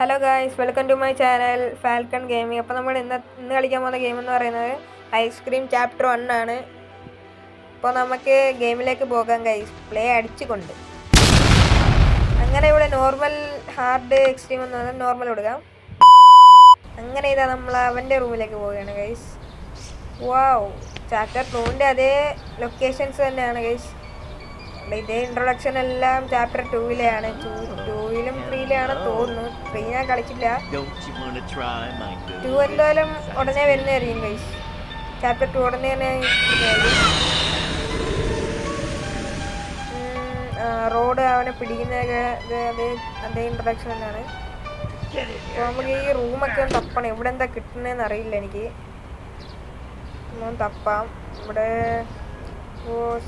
Hello guys, welcome to my channel falcon gaming. അപ്പോൾ നമ്മൾ ഇന്ന് കളിക്കാൻ പോകുന്ന ഗെയിം എന്ന് പറയുന്നത് ഐസ്ക്രീം ചാപ്റ്റർ 1 ആണ്. അപ്പോൾ നമുക്ക് ഗെയിമിലേക്ക് പോകാം ഗൈസ്, പ്ലേ അടിച്ചുകൊണ്ട്. അങ്ങനെ ഇവിടെ നോർമൽ, ഹാർഡ്, എക്സ്ട്രീം എന്ന് പറഞ്ഞാൽ നോർമൽ കൊടുക്കാം. അങ്ങനെ ഇതാ നമ്മൾ അവൻ്റെ റൂമിലേക്ക് പോവുകയാണ് ഗൈസ്. വാവ്, ചാപ്റ്റർ 2ൻ്റെ അതേ ലൊക്കേഷൻസ് തന്നെയാണ് ഗൈസ്. ഇതേ ഇൻട്രൊഡക്ഷൻ എല്ലാം ചാപ്റ്റർ 2-ലെയാണ്. 2-ലും 3-ലാണ് തോന്നുന്നു. 3 ഞാൻ കളിച്ചില്ല. 2 എന്തായാലും ഉടനെ വരുന്നതായിരിക്കും ഗൈസ്. ചാപ്റ്റർ 2 ഉടനെ തന്നെ റോഡ് അവനെ പിടിക്കുന്നതൊക്കെ അതേ ഇൻട്രൊഡക്ഷൻ തന്നെയാണ്. അപ്പോൾ നമുക്ക് ഈ റൂമൊക്കെ ഒന്ന് തപ്പണം. ഇവിടെ എന്താ കിട്ടുന്നതെന്ന് അറിയില്ല എനിക്ക്. ഒന്ന് തപ്പാം. ഇവിടെ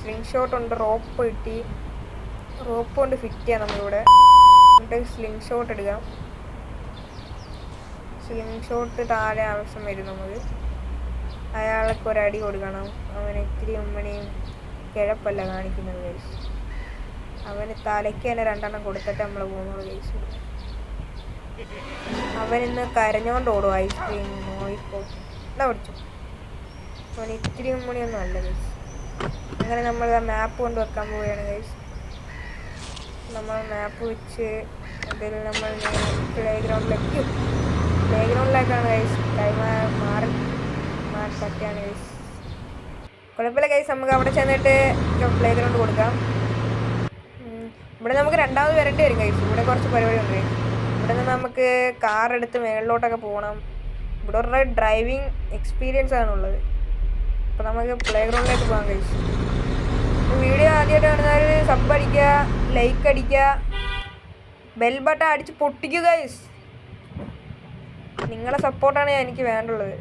സ്ലിംഗ് ഷോട്ട് ഉണ്ട്, റോപ്പ് കിട്ടി. റോപ്പ് കൊണ്ട് ഫിറ്റ് ചെയ്യാം നമ്മളിവിടെ. എന്നിട്ട് സ്ലിംഗ് ഷോട്ട് എടുക്കാം. സ്ലിംഗ് ഷോട്ട് താഴെ ആവശ്യം വരും നമുക്ക്. അയാൾക്ക് ഒരടി കൊടുക്കണം. അവന് ഇത്തിരി ഉമ്മണിയും കിഴപ്പല്ല കാണിക്കുന്നത് ഗൈസ്. അവന് തലയ്ക്ക് തന്നെ 2 കൊടുത്തിട്ട് നമ്മൾ പോകുന്നത് ഗൈസ്. അവനിന്ന് കരഞ്ഞോണ്ട് ഓടും. ഐസ്ക്രീം നോയിക്കോ എന്താ പിടിച്ചു. അവന് ഇത്തിരി ഉമ്മണിയൊന്നും അല്ല ഗൈസ്. അങ്ങനെ നമ്മൾ ആ മാപ്പ് കൊണ്ട് വെക്കാൻ പോവുകയാണ് ഗൈസ്. നമ്മൾ മാപ്പ് വെച്ച് അതിൽ നമ്മൾ പ്ലേഗ്രൗണ്ടിലേക്കാണ് ഗൈസ്. മാറി പറ്റിയാണ് ഗൈസ്. കുഴപ്പമില്ല ഗൈസ്, നമുക്ക് അവിടെ ചെന്നിട്ട് പ്ലേഗ്രൗണ്ട് കൊടുക്കാം. ഇവിടെ നമുക്ക് 2ാമത് വരേണ്ടി വരും ഗൈസ്. ഇവിടെ കുറച്ച് പരിപാടി ഉണ്ട് ഗൈസ്. ഇവിടെ നിന്ന് നമുക്ക് കാർ എടുത്ത് മേളിലോട്ടൊക്കെ പോകണം. ഇവിടെ ഒരു ഡ്രൈവിംഗ് എക്സ്പീരിയൻസ് ആണുള്ളത്. അപ്പോൾ നമുക്ക് പ്ലേഗ്രൗണ്ടിലേക്ക് പോകാം ഗൈസ്. വീഡിയോ ആദ്യമായിട്ട് കാണുന്നവർ സബ് അടിക്കുക, ലൈക്ക് അടിക്കുക, ബെൽ ബട്ടൺ അടിച്ച് പൊട്ടിക്കുക ഗൈസ്. നിങ്ങളെ സപ്പോർട്ടാണ് എനിക്ക് വേണ്ടുള്ളത്.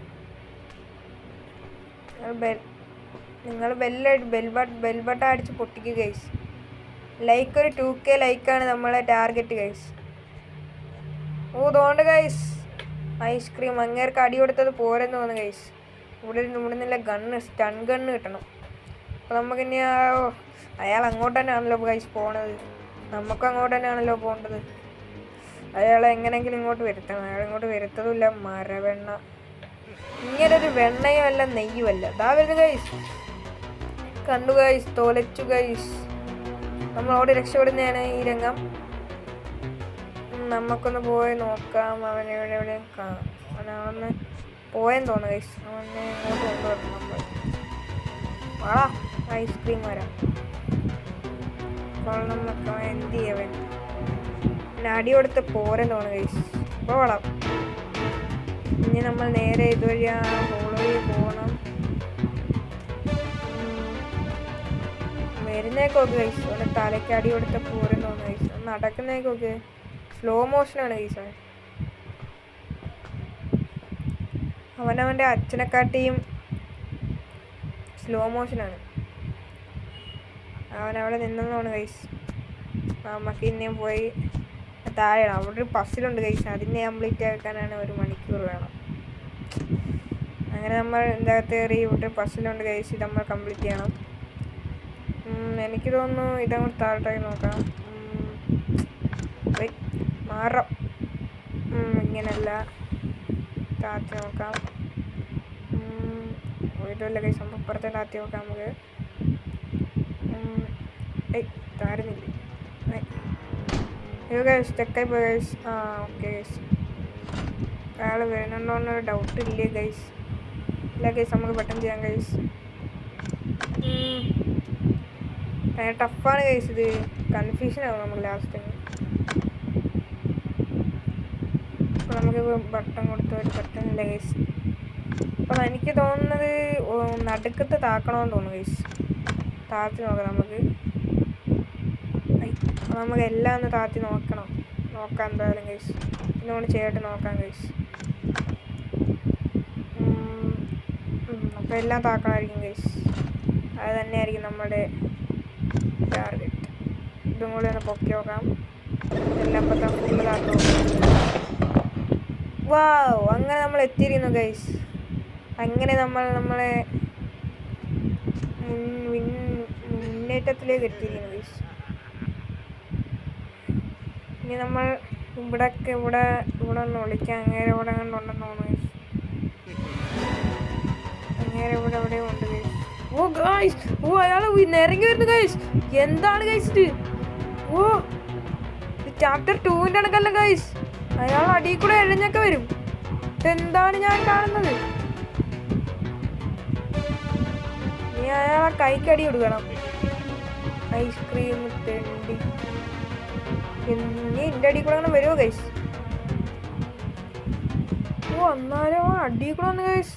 നിങ്ങൾ ബെൽ ബട്ടൺ അടിച്ച് പൊട്ടിക്കുക ഗൈസ്. ലൈക്ക് ഒരു 2K ലൈക്കാണ് നമ്മളെ ടാർഗറ്റ് ഗൈസ്. തോണ്ട് ഗൈസ്, ഐസ്ക്രീം അങ്ങേർക്ക് അടി കൊടുത്തത് പോരെന്ന് തോന്നുന്നു ഗൈസ്. ഇവിടെ നിന്നുള്ള സ്റ്റൺ ഗണ്ണ് കിട്ടണം. അപ്പോൾ നമുക്കിനി അയാൾ അങ്ങോട്ട് തന്നെയാണല്ലോ ഗൈസ് പോണത്. നമുക്കും അങ്ങോട്ട് തന്നെയാണല്ലോ പോകേണ്ടത്. അയാളെ എങ്ങനെയെങ്കിലും ഇങ്ങോട്ട് വരുത്തണം. അയാൾ ഇങ്ങോട്ട് വരുത്തതുമില്ല. മരവെണ്ണ, ഇങ്ങനൊരു വെണ്ണയും അല്ല നെയ്യുമല്ല. ഇതാ വരുന്നു ഗൈസ്. കണ്ടു ഗൈസ്, തോലച്ചു ഗൈസ്. നമ്മളോട് രക്ഷപ്പെടുന്നതാണ് ഈ രംഗം. നമുക്കൊന്ന് പോയി നോക്കാം. അവനെവിടെ അവനൊന്ന് പോയെന്ന് തോന്നുന്നു ഗൈസ്. അവനെ ഇങ്ങോട്ട് കൊണ്ടുവരണം നമ്മൾ. വാടാ ഐസ്ക്രീം വരാം. അപ്പോൾ നമുക്ക് എന്ത് ചെയ്യവൻ പിന്നെ അടി കൊടുത്ത് പോരെന്ന് തോന്നുന്നു ഗൈസ്. അപ്പോൾ വളാം. ഇനി നമ്മൾ നേരെ ഇതുവഴി ആ ഹോൾ വഴി പോകണം. വരുന്നേക്കൊക്കെ ഗൈസ്. അവന് തലയ്ക്ക് അടി കൊടുത്ത് പോരെന്ന് തോന്നുന്നു ഗൈസ്. നടക്കുന്നേക്കൊക്കെ സ്ലോ മോഷനാണ് ഗൈസ്. അവനവൻ്റെ അച്ഛനെക്കാട്ടിയും സ്ലോ മോഷനാണ്. അവനവിടെ നിന്നെന്നാണ് ഗൈസ്. നമുക്ക് ഇനിയും പോയി താഴെയാണ്. അവിടെ ഒരു പസിലുണ്ട് ഗൈസ്. അതിനെ കംപ്ലീറ്റ് ആക്കാനാണ് 1 മണിക്കൂർ വേണം. അങ്ങനെ നമ്മൾ ഇതിൻ്റെ അകത്ത് കയറി. ഇവിടെ പസിലുണ്ട് ഗൈസ്. ഇത് നമ്മൾ കംപ്ലീറ്റ് ചെയ്യണം. എനിക്ക് തോന്നുന്നു ഇതങ്ങോട്ട് താഴോട്ടേക്ക് നോക്കാം. മാറാം. ഇങ്ങനെയല്ല, താത്തി നോക്കാം. ഇതല്ല കൈ സംഭവം. പുറത്തെ താത്തി നോക്കാം നമുക്ക്. താരുന്നില്ലേ ഗൈസ്, സ്റ്റക്കായി പോയി ഗൈസ്. ഓക്കെ ഗൈസ്, അയാൾ വരുന്നുണ്ടോന്നൊരു ഡൗട്ട് ഇല്ലേ ഗൈസ്. ഇല്ല ഗൈസ്, നമുക്ക് പെട്ടെന്ന് ചെയ്യാം ഗൈസ്. ടഫാണ് ഗൈസ്. ഇത് കൺഫ്യൂഷനാകും നമുക്ക് ലാസ്റ്റ്. അപ്പോൾ നമുക്ക് ബട്ടൺ കൊടുത്ത് പെട്ടെന്നില്ല ഗൈസ്. അപ്പോൾ എനിക്ക് തോന്നുന്നത് നടുക്കത്ത് താക്കണമെന്ന് തോന്നുന്നു ഗൈസ്. താത്തി നോക്കാം നമുക്ക്. അപ്പോൾ നമുക്ക് എല്ലാം ഒന്ന് താത്തി നോക്കാം എന്തായാലും ഗൈസ്. ഇന്നുകൊണ്ട് ചെയ്തിട്ട് നോക്കാം ഗൈസ്. അപ്പോൾ എല്ലാം താക്കണമായിരിക്കും ഗൈസ്. അത് തന്നെയായിരിക്കും നമ്മുടെ ടാർഗറ്റ്. ഇതും കൂടി ഒന്ന് പൊക്കി നോക്കാം. എല്ലാം ഇപ്പോൾ ഫുള്ള് താത്തി നോക്കാം. വാവ്, അങ്ങനെ നമ്മൾ എത്തിയിരിക്കുന്നു ഗൈസ്. അങ്ങനെ നമ്മളെ മുന്നേറ്റത്തിലേക്ക് എത്തിയിരിക്കുന്നു ഗൈസ്. ഇനി നമ്മൾ ഇവിടൊക്കെ ഇവിടെ ഒന്ന് വിളിക്കാം. അങ്ങേരെ ഇവിടെ കണ്ടുണ്ടെന്ന് തോന്നുന്നു. അങ്ങേരെ ഇവിടെ എവിടെയോ ഉണ്ട് ഗൈസ്. ഓ ഗൈസ്, ഓ അയാള് ഇറങ്ങി വരുന്നു ഗൈസ്. എന്താണ് ഗൈസ് ഇത്? ഓ ചാപ്റ്റർ 2-ന്റെ കണക്കല്ല ഗൈസ്. അയാൾ അടിയിൽ കൂടെ എഴഞ്ഞൊക്കെ വരും. എന്താണ് ഞാൻ കാണുന്നത്? നീ അയാളെ കൈക്കടി കൊടുക്കണം. ഐസ്ക്രീം തെണ്ടി നീ എൻ്റെ അടിയിൽ കൂടെ അങ്ങനെ വരുമോ ഗൈസ്? ഓ എന്നാലും അടിയിൽ കൂടെ വന്ന് ഗൈസ്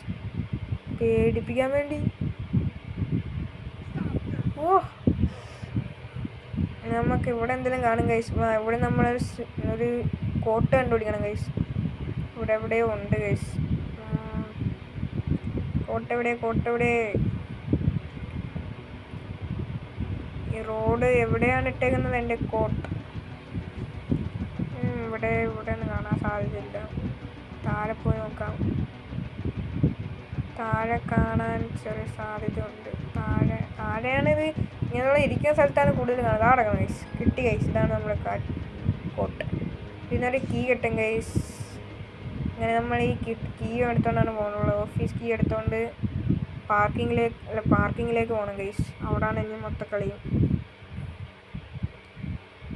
പേടിപ്പിക്കാൻ വേണ്ടി. ഓ നമുക്ക് ഇവിടെ എന്തെങ്കിലും കാണും ഗൈസ്. ഇവിടെ നമ്മളൊരു കോട്ട കണ്ടുപിടിക്കണം ഗൈസ്. ഇവിടെ എവിടെയോ ഉണ്ട് ഗൈസ്. കോട്ട എവിടെ? ഈ റോഡ് എവിടെയാണ് ഇട്ടേക്കുന്നത്? എൻ്റെ കോട്ട ഇവിടെ ഒന്നും കാണാൻ സാധ്യതയില്ല. താഴെ പോയി നോക്കാം. താഴെ കാണാൻ ചെറിയ സാധ്യത ഉണ്ട്. താഴെയാണിത്. ഇങ്ങനെയുള്ള ഇരിക്കുന്ന സ്ഥലത്താണ് കൂടുതൽ കാണുന്നത്. അവിടെ ഗൈസ് കിട്ടി ഗൈസ്. ഇതാണ് നമ്മുടെ കോട്ട. ഇതിനൊരു കീ കിട്ടും ഗൈസ്. അങ്ങനെ നമ്മൾ ഈ കീ എടുത്തുകൊണ്ടാണ് പോകുന്നത്. ഓഫീസ് കീ എടുത്തുകൊണ്ട് പാർക്കിങ്ങിലേക്ക് പോകണം ഗൈസ്. അവിടെയാണ് ഇനി മൊത്തക്കളിയും.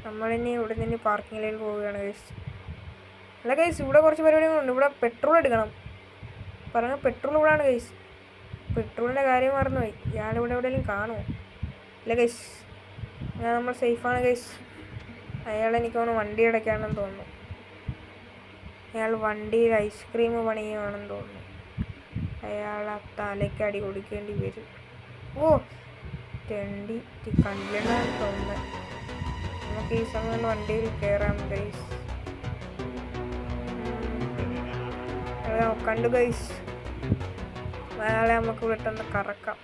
നമ്മളിനി ഇവിടെ നിന്ന് പാർക്കിങ്ങിലേക്ക് പോവുകയാണ് ഗൈസ്. അല്ല ഗൈസ്, ഇവിടെ കുറച്ച് പരിപാടികളുണ്ട്. ഇവിടെ പെട്രോൾ എടുക്കണം. പറഞ്ഞ പെട്രോൾ ഇവിടെയാണ് ഗൈസ്. പെട്രോളിൻ്റെ കാര്യം മറന്നുപോയി. ഇയാളിവിടെ എവിടെയെങ്കിലും കാണുമോ? ഇല്ല ഗൈസ്, നമ്മൾ സേഫാണ് ഗൈസ്. അയാൾ എനിക്ക് തോന്നുന്നു വണ്ടി അടയ്ക്കാണെന്ന് തോന്നുന്നു. അയാൾ വണ്ടിയിൽ ഐസ്ക്രീം പണിയുകയാണെന്ന് തോന്നുന്നു. അയാൾ ആ തലയ്ക്ക് അടി കൊടുക്കേണ്ടി വരും. ഓ തെണ്ടി കണ്ടില്ലെന്നാണ് തോന്നുന്നത്. നമുക്ക് ഈ സമയം വണ്ടിയിൽ കയറാം ഗൈസ്. കണ്ടു ഗൈസ്. അയാളെ നമുക്ക് പെട്ടെന്ന് കറക്കാം.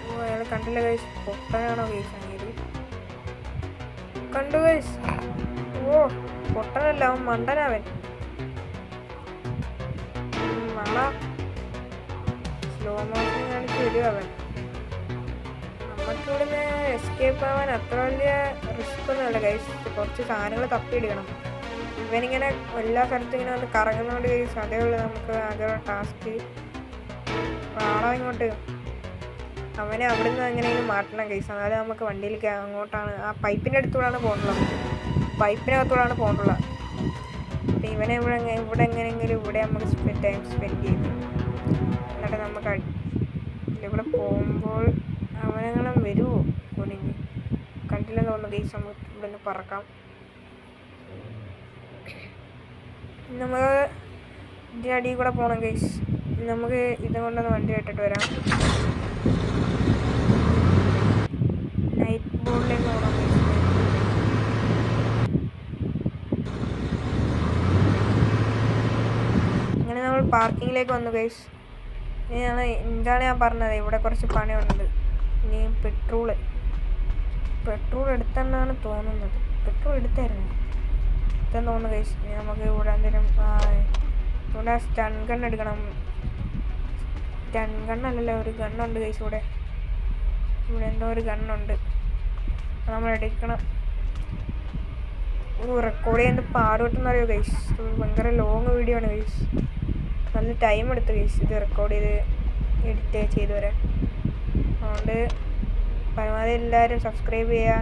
ഓ അയാൾ കണ്ടില്ല ഗൈസ്. പൊട്ടനാണോ ഗൈസ്? അങ്ങനെ കണ്ടു ഗൈസ്. ഓ പൊട്ടനല്ല, അവൻ മണ്ടനവൻ. സ്ലോ മോഷൻ കാണിച്ച് വരും അവൻ. നമുക്കിവിടുന്ന് എസ്കേപ്പ് ആവാൻ അത്ര വലിയ റിസ്ക് ഒന്നുമല്ല ഗൈസ്. കുറച്ച് സാധനങ്ങൾ തപ്പിയെടുക്കണം. ഇവനിങ്ങനെ എല്ലാ സ്ഥലത്തും ഇങ്ങനെ വന്ന് കറങ്ങുന്നതുകൊണ്ട് ഗൈസ് അതേ ഉള്ളൂ നമുക്ക് ആകെ ടാസ്ക്. ആളാ ഇങ്ങോട്ട് അവനെ അവിടെ നിന്ന് എങ്ങനെയെങ്കിലും മാറ്റണം ഗൈസ്. അതായത് നമുക്ക് വണ്ടിയിലേക്ക് അങ്ങോട്ടാണ് ആ പൈപ്പിൻ്റെ അടുത്തൂടെയാണ് പോകേണ്ടുള്ളത്. പൈപ്പിനകത്തൂടെയാണ് പോകേണ്ടുള്ളത്. അപ്പം ഇവനെ ഇവിടെ എങ്ങനെയെങ്കിലും ഇവിടെ നമുക്ക് ടൈം സ്പെൻഡ് ചെയ്യും. എന്നിട്ട് നമുക്ക് ഇവിടെ പോകുമ്പോൾ അവനെങ്ങനെ വരുമോ? കുനിഞ്ഞ് കണ്ടില്ലെന്ന് തോന്നുന്നു ഗൈസ്. നമുക്ക് ഇവിടെ നിന്ന് പറക്കാം. നമുക്ക് ഇതിൻ്റെ അടിയിൽ കൂടെ പോകണം ഗൈസ്. നമുക്ക് ഇതുകൊണ്ടൊന്ന് വണ്ടി ഇട്ടിട്ട് വരാം. നൈറ്റ് ബോർഡിലേക്ക് പോകണം ഗൈസ്. അങ്ങനെ നമ്മൾ പാർക്കിങ്ങിലേക്ക് വന്നു ഗൈസ്. എന്താണ് ഞാൻ പറഞ്ഞത്? ഇവിടെ കുറച്ച് പണിയുണ്ട്. ഇനി പെട്രോൾ എടുത്തെന്നാണ് തോന്നുന്നത്. പെട്രോൾ എടുത്തായിരുന്നു എടുത്തെന്ന് തോന്നുന്നു ഗൈസ്. നമുക്ക് ഇവിടെ എന്തെങ്കിലും ഇവിടെ സ്റ്റൺ ഗൺ എടുക്കണം. സ്റ്റൺ ഗണ്ണല്ലല്ലോ, ഒരു ഗണ്ണുണ്ട് ഗൈസ്. ഇവിടെ എന്തോ ഒരു ഗണ്ണുണ്ട്, നമ്മൾ എടുക്കണം. റെക്കോർഡ് ചെയ്യാൻ പാടുപെട്ടെന്ന് അറിയോ ഗൈസ്? ഭയങ്കര ലോങ് വീഡിയോ ആണ് ഗൈസ്. നല്ല ടൈം എടുത്തു ഗൈസ് ഇത് റെക്കോർഡ് ചെയ്ത് എഡിറ്റ് ചെയ്ത് വരാൻ. അതുകൊണ്ട് പരമാവധി എല്ലാവരും സബ്സ്ക്രൈബ് ചെയ്യുക,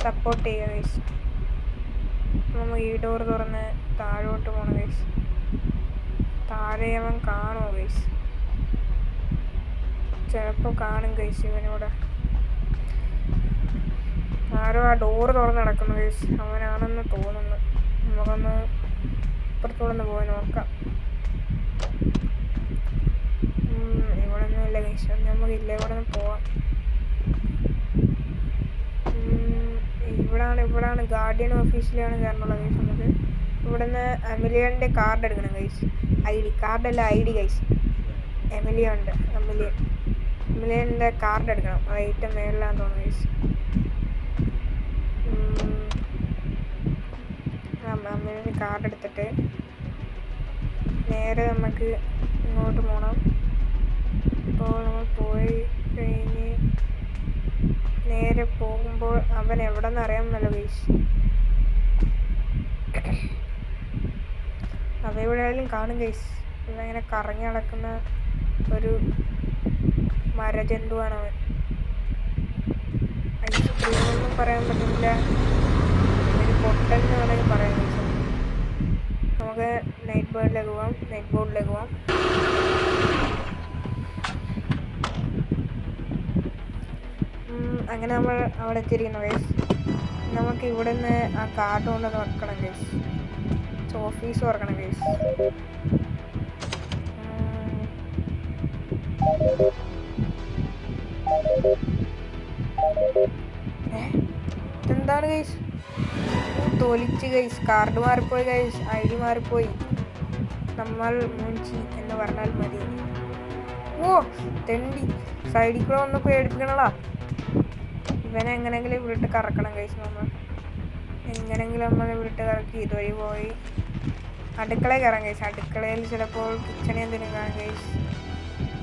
സപ്പോർട്ട് ചെയ്യുക ഗൈസ്. നമ്മൾ ഈ ഡോർ തുറന്ന് താഴോട്ട് പോകണം ഗൈസ്. താഴെ അവൻ കാണുമോ ഗൈസ്? ചിലപ്പോൾ കാണും ഗൈസ്. ഇവനോട് ആരോ ആ ഡോറ് തുറന്ന് നടക്കുന്നു ഗൈസ്. അവനാണെന്ന് തോന്നുന്നു. നമുക്കൊന്ന് ഇപ്പുറത്തോടൊന്ന് പോയി നോക്കാം. ഇവിടെ ഒന്നും ഇല്ല ഗൈസ്. നമുക്കില്ല, ഇവിടെ നിന്ന് പോവാം. ഇവിടാണ് ഗാർഡിയൻ ഓഫീസിലാണ് കയറാനുള്ളത് ഗൈസ്. നമുക്ക് ഇവിടെ നിന്ന് എമിലിയൻ്റെ കാർഡ് എടുക്കണം ഗൈസ്. കാർഡല്ല ID ഗൈസ്. എമിലിയൻ്റെ കാർഡ് എടുക്കണം. അത് ഏറ്റവും മേളിലാന്ന് തോന്നുന്നു ഗൈസ്. എമിലിയൻ്റെ കാർഡ് എടുത്തിട്ട് നേരെ നമുക്ക് ഇങ്ങോട്ട് പോകണം. അപ്പോൾ നമ്മൾ പോയി കഴിഞ്ഞ് നേരെ പോകുമ്പോൾ അവൻ എവിടെ നിന്ന് അറിയാമല്ലോ ഗൈസ്. അവ എവിടെയായാലും കാണും ഗൈസ്. ഇവങ്ങനെ കറങ്ങി നടക്കുന്ന ഒരു മരജന്തുവാണ് അവൻ. ഐസ്ക്രീമൊന്നും പറയാൻ പറ്റില്ല, ഒരു പൊട്ടൻ എന്ന് വേണമെങ്കിൽ പറയാൻ ഗൈസ്. നമുക്ക് നൈറ്റ് ബോർഡിലേക്ക് പോവാം. അങ്ങനെ നമ്മൾ അവിടെ എത്തിയിരിക്കുന്നു ഗൈസ്. നമുക്ക് ഇവിടെ നിന്ന് ആ കാർഡ് കൊണ്ടൊന്ന് വെക്കണം ഗൈസ്. ഓഫീസ് തുറക്കണം ഗൈസ്. എന്താണ് ഗൈസ്? തോലിച്ച് ഗൈസ്. കാർഡ് മാറിപ്പോയി ഗൈസ്. ID മാറിപ്പോയി. നമ്മൾ മൂഞ്ചി എന്ന് പറഞ്ഞാൽ മതി. ഓ തെണ്ടി സൈഡിൽ കൂടെ ഒന്ന് പേടിപ്പിക്കണടാ. ഇവനെ എങ്ങനെയെങ്കിലും ഇവിടിട്ട് കറക്കണം ഗൈസ്. നമ്മൾ ഇവിടിട്ട് കറക്കി ഇതുവഴി പോയി അടുക്കളയിൽ കയറാം ഗൈസ്. അടുക്കളയിൽ ചിലപ്പോൾ കിച്ചണിൽ എന്തെങ്കിലും കാണാം ഗൈസ്.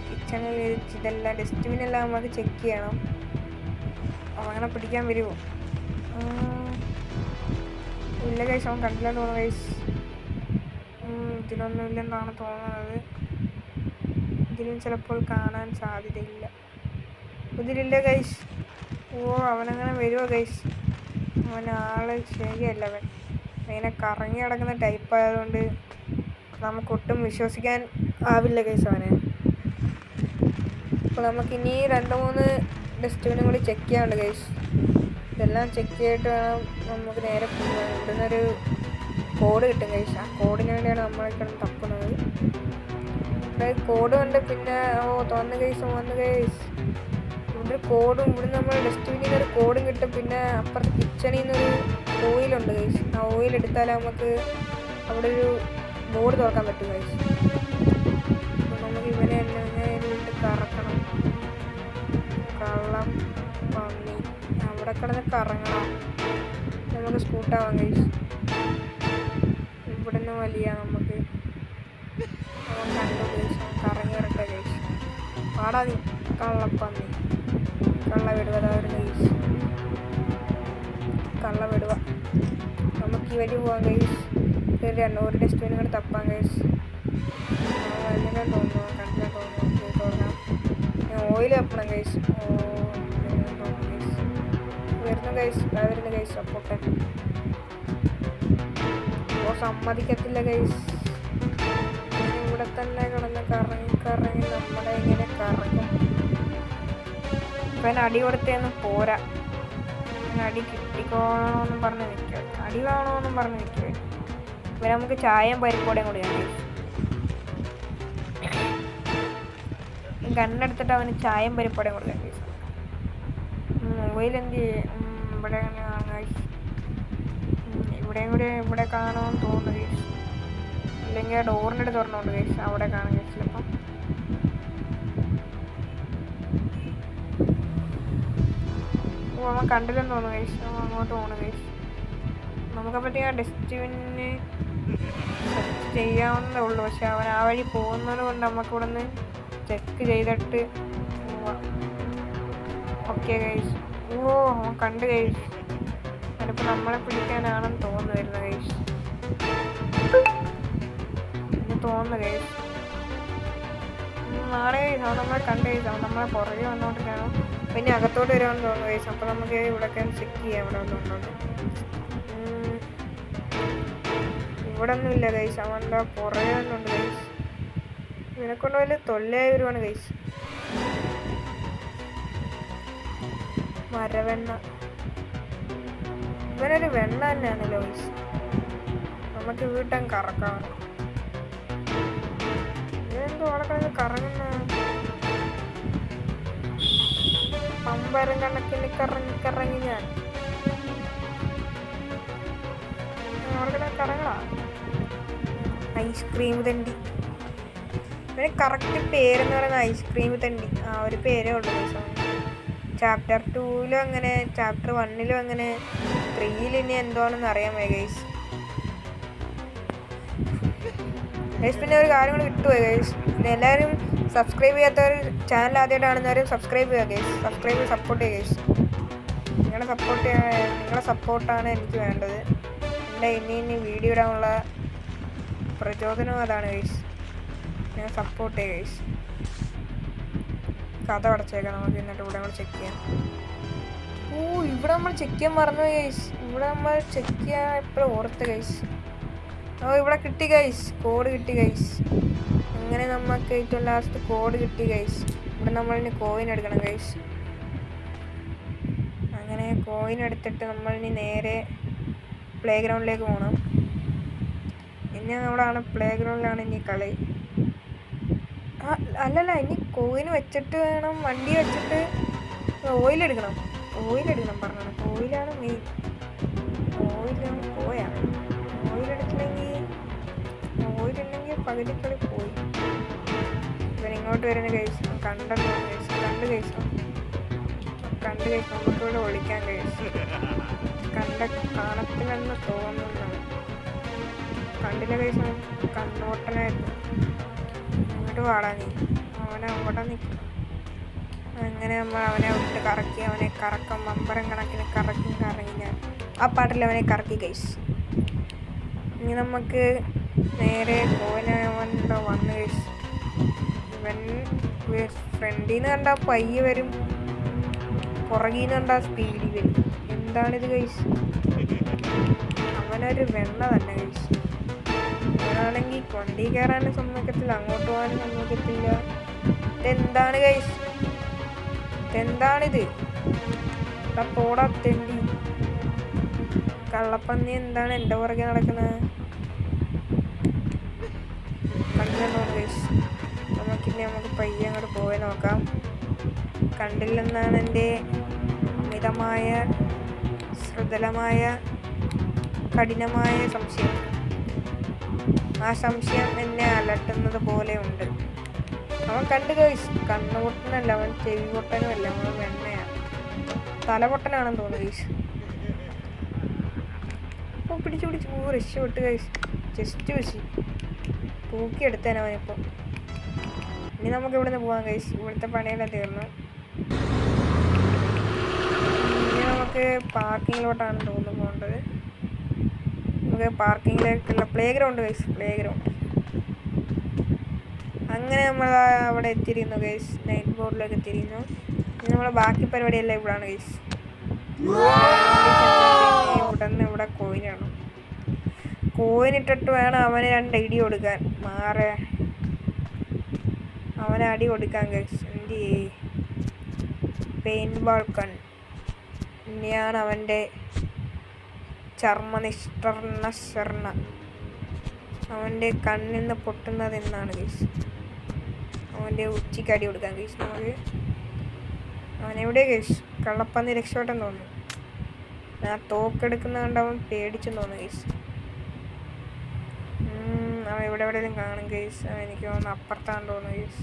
കിച്ചണിൽ ഇതെല്ലാം ഡസ്റ്റ്ബിനെല്ലാം നമുക്ക് ചെക്ക് ചെയ്യണം. അങ്ങനെ പിടിക്കാൻ വരുമോ? ഇല്ല ഗൈസ്, അവൻ കണ്ടില്ല തോന്നുന്നു ഗൈസ്. ഇതിലൊന്നും ഇല്ലെന്നാണ് തോന്നുന്നത്. ഇതിലും ചിലപ്പോൾ കാണാൻ സാധ്യതയില്ല. ഇതിലില്ല ഗൈസ്. ഓ അവനങ്ങനെ വരുമോ ഗൈസ്? അവനാള് ശരിയല്ല. അവൻ ഇങ്ങനെ കറങ്ങി കിടക്കുന്ന ടൈപ്പ് ആയതുകൊണ്ട് നമുക്കൊട്ടും വിശ്വസിക്കാൻ ആവില്ല ഗൈസ് അവനെ. അപ്പോൾ നമുക്കിനി 2-3 ഡസ്റ്റ്ബിനും കൂടി ചെക്ക് ചെയ്യാനുണ്ട് ഗൈസ്. ഇതെല്ലാം ചെക്ക് ചെയ്തിട്ട് വേണം നമുക്ക് നേരെ പോകാൻ. ഇവിടുന്നൊരു കോഡ് കിട്ടും ഗൈസ്. ആ കോഡിന് വേണ്ടിയാണ് നമ്മളൊക്കെ തപ്പുന്നത്. കോഡ് കണ്ട് പിന്നെ തോന്നുന്നു ഗൈസ്. ഇവിടെ കോഡും ഇവിടുന്ന് നമ്മൾ ഡസ്റ്റ്ബിനിൽ നിന്ന് ഒരു കോഡും കിട്ടും. പിന്നെ അപ്പുറത്ത് കിച്ചണിൽ നിന്നൊരു ഓയിലുണ്ട് ഗൈസ്. ആ ഓയിൽ എടുത്താൽ നമുക്ക് അവിടെ ഒരു ബോർഡ് തുറക്കാൻ പറ്റും ഗൈസ്. നമുക്ക് ഇവനെ തന്നെ ഇട്ട് കറക്കണം. കള്ളം പന്നി അവിടെ കിടന്ന് കറങ്ങണം. നമുക്ക് സ്കൂട്ടാവാം ഗൈസ്. ഇവിടെ നിന്ന് വലിയ നമുക്ക് കണ്ടു ഗൈസ്. കറങ്ങി വരട്ടെ ഗൈസ്. പാടാ നീ കള്ളപ്പന്നി. കള്ള വിടുക ഗൈസ്. കള്ള വിടുക. നമുക്ക് ഈ വഴി പോവാം ഗൈസ്. ഒരു ഡസ്റ്റ്ബിനും കൂടെ തപ്പാം ഗൈസ്. കണ്ടില്ല തോന്നുന്നു. ഞാൻ ഓയിൽ തപ്പണം ഗൈസ്. വരുന്നു ഗൈസ്. സപ്പോർട്ടൻ സമ്മതിക്കത്തില്ല ഗൈസ്. ഇവിടെ തന്നെ കിടന്ന് കറങ്ങി നമ്മളെ ഇങ്ങനെ കറങ്ങും. ഇപ്പം അടി കൊടുത്തൊന്നും പോരാ. അടി കിട്ടിക്കോണമെന്നും പറഞ്ഞ് നിൽക്കുക. അടി വേണമെന്നും പറഞ്ഞ് നിൽക്കുക. ഇവരെ നമുക്ക് ചായയും പരിപ്പോടെയും കൂടിയാണ്. കണ്ണെടുത്തിട്ട് അവന് ചായയും പരിപ്പോടെയും കൊടുക്കാൻ. മൊബൈൽ എന്ത് ചെയ്യും? ഇവിടെ കാണാം. ഇവിടെ കാണുമെന്ന് തോന്നുന്നു ഗൈസ്. ഇല്ലെങ്കിൽ ആ ഡോറിൻ്റെ തുറന്നുകൊണ്ട് ഗൈസ്. അവിടെ കാണാം ഗൈസ്. ചിലപ്പം അവൻ കണ്ടില്ലെന്ന് തോന്നുന്നു ഗൈസ്. അങ്ങോട്ട് പോകണം ഗൈസ്. നമുക്കപ്പറ്റി ആ ഡസ്റ്റ്ബിന് ചെയ്യാവുന്നതേ ഉള്ളൂ. പക്ഷെ അവൻ ആ വഴി പോകുന്നത് കൊണ്ട് നമുക്കിവിടെ നിന്ന് ചെക്ക് ചെയ്തിട്ട് പോവാം. Okay guys. അവൻ കണ്ട് ഗൈസ്. അതിപ്പോൾ നമ്മളെ പിടിക്കാനാണെന്ന് തോന്നുന്നു വരുന്നത് ഗൈസ്. തോന്നുന്നു ഗൈസ്. നാളെ ഗൈസ് അവൻ നമ്മളെ കണ്ട് ഗൈസ്. അവൻ നമ്മളെ പുറകെ വന്നോണ്ടിരിക്കണം. പിന്നെ അകത്തോട്ട് വരുവാന്ന് തോന്നുന്നു ഗൈസ്. അപ്പോൾ നമുക്ക് ഇവിടെയൊക്കെ ചെക്ക് ചെയ്യാം. ഇവിടെ വന്നുകൊണ്ടോണ്ട് ഇവിടെ ഒന്നും ഇല്ല ഗൈസ്. അവൻ്റെ പുറകെ വന്നുണ്ട് ഗൈസ്. ഇതിനെക്കൊണ്ട് വലിയ തൊല്ലയായി വരുവാണ് ഗൈസ്. മരവെണ്ണ. ഇവനൊരു വെണ്ണ തന്നെയാണല്ലോ ഗൈസ്. നമുക്ക് വീട്ടം കറക്കാം. ഇവനെന്തോ അവിടെ കിടന്ന് കറങ്ങുന്ന പമ്പരം കണക്കിന് കറങ്ങി ഞാൻ അവിടെ കിടന്ന് കറങ്ങടാ. ഐസ്ക്രീം തണ്ടി. ഇവന് കറക്റ്റ് പേരെന്ന് പറയുന്നത് ഐസ്ക്രീം തണ്ടി. ആ ഒരു പേരേ ഉള്ളൂ ഗൈസ്. ചാപ്റ്റർ 2-ലും അങ്ങനെ, ചാപ്റ്റർ 1-ലും അങ്ങനെ, 3-ൽ ഇനി എന്താണെന്ന് അറിയാൻ വയ്യ ഗൈസ്. പിന്നെ ഒരു കാര്യം കൂടി വിട്ടുപോയി ഗൈസ്. പിന്നെ എല്ലാവരും സബ്സ്ക്രൈബ് ചെയ്യാത്തവർ, ചാനൽ ആദ്യമായിട്ട് കാണുന്നവരും സബ്സ്ക്രൈബ് ചെയ്യുക ഗൈസ്. സബ്സ്ക്രൈബ് സപ്പോർട്ട് ചെയ്യുക ഗൈസ്. നിങ്ങളെ സപ്പോർട്ടാണ് എനിക്ക് വേണ്ടത്. എൻ്റെ ഇനി വീഡിയോ ഇടാനുള്ള പ്രചോദനവും അതാണ് ഗൈസ്. ഞാൻ സപ്പോർട്ട് ചെയ്യുക ഗൈസ്. കഥ അടച്ചേക്കാം നമുക്ക്. എന്നിട്ട് ഇവിടെ നമ്മൾ ചെക്ക് ചെയ്യാം. ഇവിടെ നമ്മൾ ചെക്ക് ചെയ്യാൻ മറന്നു ഗൈസ്. ഇവിടെ നമ്മൾ ചെക്ക് ചെയ്യാൻ എപ്പോഴും ഓർത്ത് ഗൈസ്. ഇവിടെ കിട്ടി ഗൈസ്, കോഡ് കിട്ടി ഗൈസ്. അങ്ങനെ നമുക്ക് ഏറ്റവും ലാസ്റ്റ് കോഡ് കിട്ടി ഗൈസ്. ഇവിടെ നമ്മളിനി കോയിൻ എടുക്കണം ഗൈസ്. അങ്ങനെ കോയിൻ എടുത്തിട്ട് നമ്മളിനി നേരെ പ്ലേ ഗ്രൗണ്ടിലേക്ക് പോകണം. ഇനി അവിടെയാണ് പ്ലേ ഗ്രൗണ്ടിലാണ് ഇനി കളി. അല്ലല്ല, ഇനി കോയിൻ വെച്ചിട്ട് വേണം, വണ്ടി വെച്ചിട്ട് ഓയിലെടുക്കണം പറഞ്ഞാണ്. ഓയിലാണ് മെയിൻ. ഓയിലില്ലെങ്കിൽ പകുതിക്കളി പോയി. ഇവൻ ഇങ്ങോട്ട് വരുന്ന കേസ് കണ്ടു കേസ് നമുക്കിവിടെ ഒളിക്കാൻ കേസ്. കാണത്തില്ലെന്ന് തോന്നുന്നു. കണ്ടില്ല കേസ്, കണ്ണോട്ടനായിരുന്നു. ഇങ്ങോട്ട് പാടാ നീ. അവനെ അവിടെ നിൽക്കും. അങ്ങനെ നമ്മൾ അവനെ വിട്ട് കറക്കി, അവനെ കറക്കം മമ്പരം കണക്കിന് കറങ്ങി ഞാൻ ആ പാട്ടിൽ അവനെ കറക്കി ഗൈസ്. ഇനി നമുക്ക് നേരെ കോയിനവൻ്റെ വന്ന് ഗൈസ്. ഇവൻ ഫ്രണ്ടിൽ നിന്ന് കണ്ടാൽ പയ്യെ വരും, പുറകിൽ നിന്ന് കണ്ടാൽ സ്പീഡിൽ വരും. എന്താണിത് ഗൈസ്? അവനൊരു വെണ്ണ തന്നെ ഗൈസ്. അവനാണെങ്കിൽ വണ്ടി കയറാനും സമ്മതിക്കത്തില്ല, അങ്ങോട്ട് പോകാനും സമ്മതിക്കത്തില്ല. ഇതെന്താണ് ഗൈസ്? എന്താണിത്? പോടാ തെണ്ടി കള്ളപ്പന്നി. എന്താണ് എൻ്റെ പുറകെ നടക്കുന്നത്? കണ്ടില്ലെന്നോ ഗൈസ്? നമുക്ക് പയ്യെ അങ്ങോട്ട് പോയി നോക്കാം. കണ്ടില്ലെന്നാണ് എൻ്റെ അമിതമായ ശ്രദ്ധലമായ കഠിനമായ സംശയം. ആ സംശയം എന്നെ അലട്ടുന്നത് പോലെ ഉണ്ട്. അവൻ കണ്ടു ഗൈസ്. കണ്ണുപൊട്ടനല്ല, അവൻ ചെവി പൊട്ടനുമല്ല, അവൻ വെണ്ണയാണ്. തലപൊട്ടനാണെന്ന് തോന്നുന്നു ഗൈസ്. പിടിച്ചു രക്ഷപ്പെട്ട് ഗൈസ്. ജസ്റ്റ് വെച്ച് തൂക്കിയെടുത്തേനെ അവനിപ്പോൾ. ഇനി നമുക്ക് ഇവിടെ നിന്ന് പോകാം ഗൈസ്. ഇവിടുത്തെ പണിയെല്ലാം തീർന്നു. ഇനി നമുക്ക് പാർക്കിങ്ങിലോട്ടാണ് തോന്നുന്നു പോകേണ്ടത്. നമുക്ക് പാർക്കിങ്ങിലേക്കുള്ള പ്ലേ ഗ്രൗണ്ട് ഗൈസ്. അങ്ങനെ നമ്മൾ അവിടെ എത്തിയിരുന്നു ഗൈസ്. നൈറ്റ് ബോർഡിലേക്ക് എത്തിയിരുന്നു. ഇനി നമ്മളെ ബാക്കി പരിപാടിയെല്ലാം ഇവിടെയാണ് ഗൈസ്. ഇവിടെ കോയിനാണ്. കോയിനിട്ടിട്ട് വേണം അവന് 2 ഇടി കൊടുക്കാൻ. അവനെ അടി കൊടുക്കാൻ ഗൈസ്. എന്ത് പെയിന്റ് ബോൾ കൺ. ഇനിയാണ് അവൻ്റെ ചർമ്മനിഷ്ഠർണ അവൻ്റെ കണ്ണിൽ നിന്ന് പൊട്ടുന്നത് എന്നാണ് ഗൈസ്. അവൻ്റെ ഉച്ചയ്ക്ക് അടി കൊടുക്കാൻ ഗൈസ് നമുക്ക്. അവനെവിടെ ഗൈസ്? കള്ളപ്പന്നി രക്ഷപ്പെട്ടെന്ന് തോന്നുന്നു. ഞാൻ തോക്കെടുക്കുന്ന കണ്ട് അവൻ പേടിച്ചെന്ന് തോന്നുന്നു ഗൈസ്. അവൻ എവിടെയെങ്കിലും കാണും ഗൈസ്. എനിക്ക് തോന്നുന്നു അപ്പുറത്താന്ന് തോന്നുന്നു ഗൈസ്.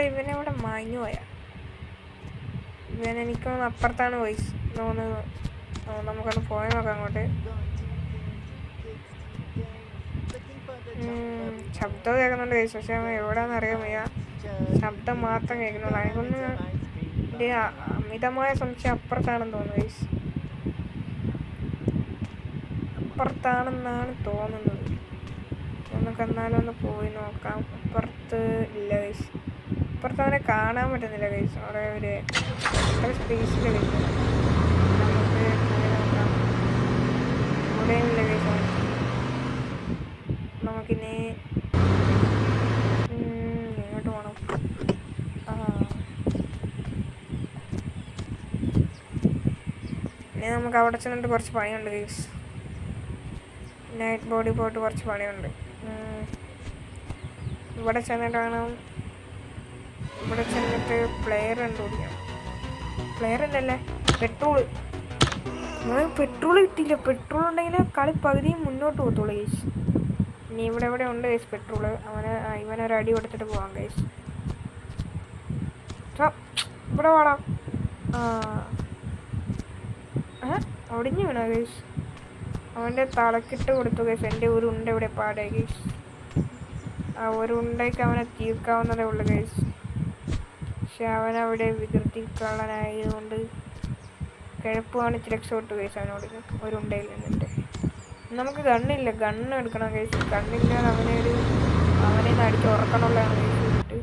ഇവനെവിടെ മാഞ്ഞു പോയാ? എനിക്ക് തോന്നുന്നു അപ്പുറത്താണ് ഗൈസ് തോന്നുന്നത്. നമുക്കൊന്ന് പോയി നോക്കാം അങ്ങോട്ട്. ശബ്ദം കേൾക്കുന്നുണ്ട് ഗൈസ്, പക്ഷെ അവൻ എവിടെയാണെന്ന് അറിയാൻ വയ്യ. ശബ്ദം മാത്രം കേൾക്കുന്നുള്ളൂ. എനിക്കൊന്ന് എൻ്റെ അമിതമായ സംശയം അപ്പുറത്താണെന്ന് തോന്നുന്നു ഗൈസ്. അപ്പുറത്താണെന്നാണ് തോന്നുന്നത്. നമുക്ക് എന്നാലും ഒന്ന് പോയി നോക്കാം. അപ്പുറത്ത് ഇല്ല ഗൈസ്. അപ്പുറത്ത് അവനെ കാണാൻ പറ്റുന്നില്ല ഗൈസ്. അവിടെ ഒരു സ്പേസിൽ ഗൈസ്. നമുക്ക് പോയി നോക്കാം. ഇവിടെയും ഇല്ല ഗൈസ്. നമുക്കിനി എങ്ങോട്ട് പോകണം? ഇനി നമുക്ക് അവിടെ ചെന്നിട്ട് കുറച്ച് പണിയുണ്ട് ഗൈസ്. നൈറ്റ് ബോർഡിൽ പോയിട്ട് കുറച്ച് പണിയുണ്ട്. ഇവിടെ ചെന്നിട്ട് പ്ലെയർ കണ്ടുപിടിക്കണം. പ്ലെയർ അല്ലല്ലേ, പെട്രോള് കിട്ടിയില്ല. പെട്രോൾ ഉണ്ടെങ്കിൽ കളി പകുതിയും മുന്നോട്ട് പോകത്തുള്ളൂ ഗൈസ്. ഇനി ഇവിടെ ഉണ്ട് ഗൈസ് പെട്രോള്. ഇവനൊരടി കൊടുത്തിട്ട് പോവാം ഗൈസ്. ഇവിടെ വേണം. ഒടിഞ്ഞു വീണോ ഗൈസ്? അവൻ്റെ തലക്കിട്ട് കൊടുത്തു ഗൈസ്. എൻ്റെ ഒരു ഉണ്ട ഇവിടെ പാടേ ഗൈസ്. ആ ഒരു ഉണ്ടയ്ക്ക് അവനെ തീർക്കാവുന്നതേ ഉള്ളൂ ഗൈസ്. പക്ഷെ അവനവിടെ വികൃതി കള്ളനായതുകൊണ്ട് കിഴപ്പ് കാണിച്ച് രക്ഷപ്പെട്ടു കേസ് അവനോട് ഒരു ഉണ്ടയിൽ നിന്നിട്ട്. നമുക്ക് ഗണ്ണില്ല, ഗണ്ണ് എടുക്കണം കേസ്. ഗണ്ണില്ലാതെ അവനെ അടിച്ച് ഉറക്കണുള്ളതാണ് കേസ് വിട്ട്.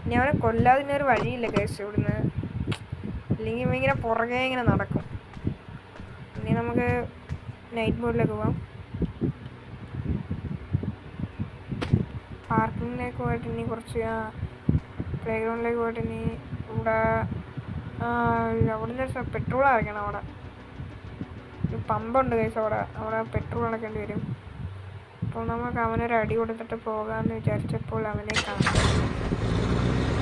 ഇനി അവനെ കൊല്ലാതെ ഇനി ഒരു വഴിയില്ല കേസ് ഇവിടുന്ന്, അല്ലെങ്കിൽ ഇങ്ങനെ പുറകെ ഇങ്ങനെ നടക്കും. ഇനി നമുക്ക് നൈറ്റ് മോഡിലേക്ക് പോവാം. പാർക്കിങ്ങിലേക്ക് പോയിട്ട് ഇനി കുറച്ച് പ്ലേ ഗ്രൗണ്ടിലേക്ക് പോയിട്ട് ഇനി ഇവിടെ അവിടുന്ന് പെട്രോൾ അടയ്ക്കണം. അവിടെ ഒരു പമ്പുണ്ട് കേസ്, അവിടെ പെട്രോൾ അടയ്ക്കേണ്ടി വരും. അപ്പോൾ നമുക്ക് അവനൊരു അടി കൊടുത്തിട്ട് പോകാമെന്ന് വിചാരിച്ചപ്പോൾ അവനെ കാണാൻ.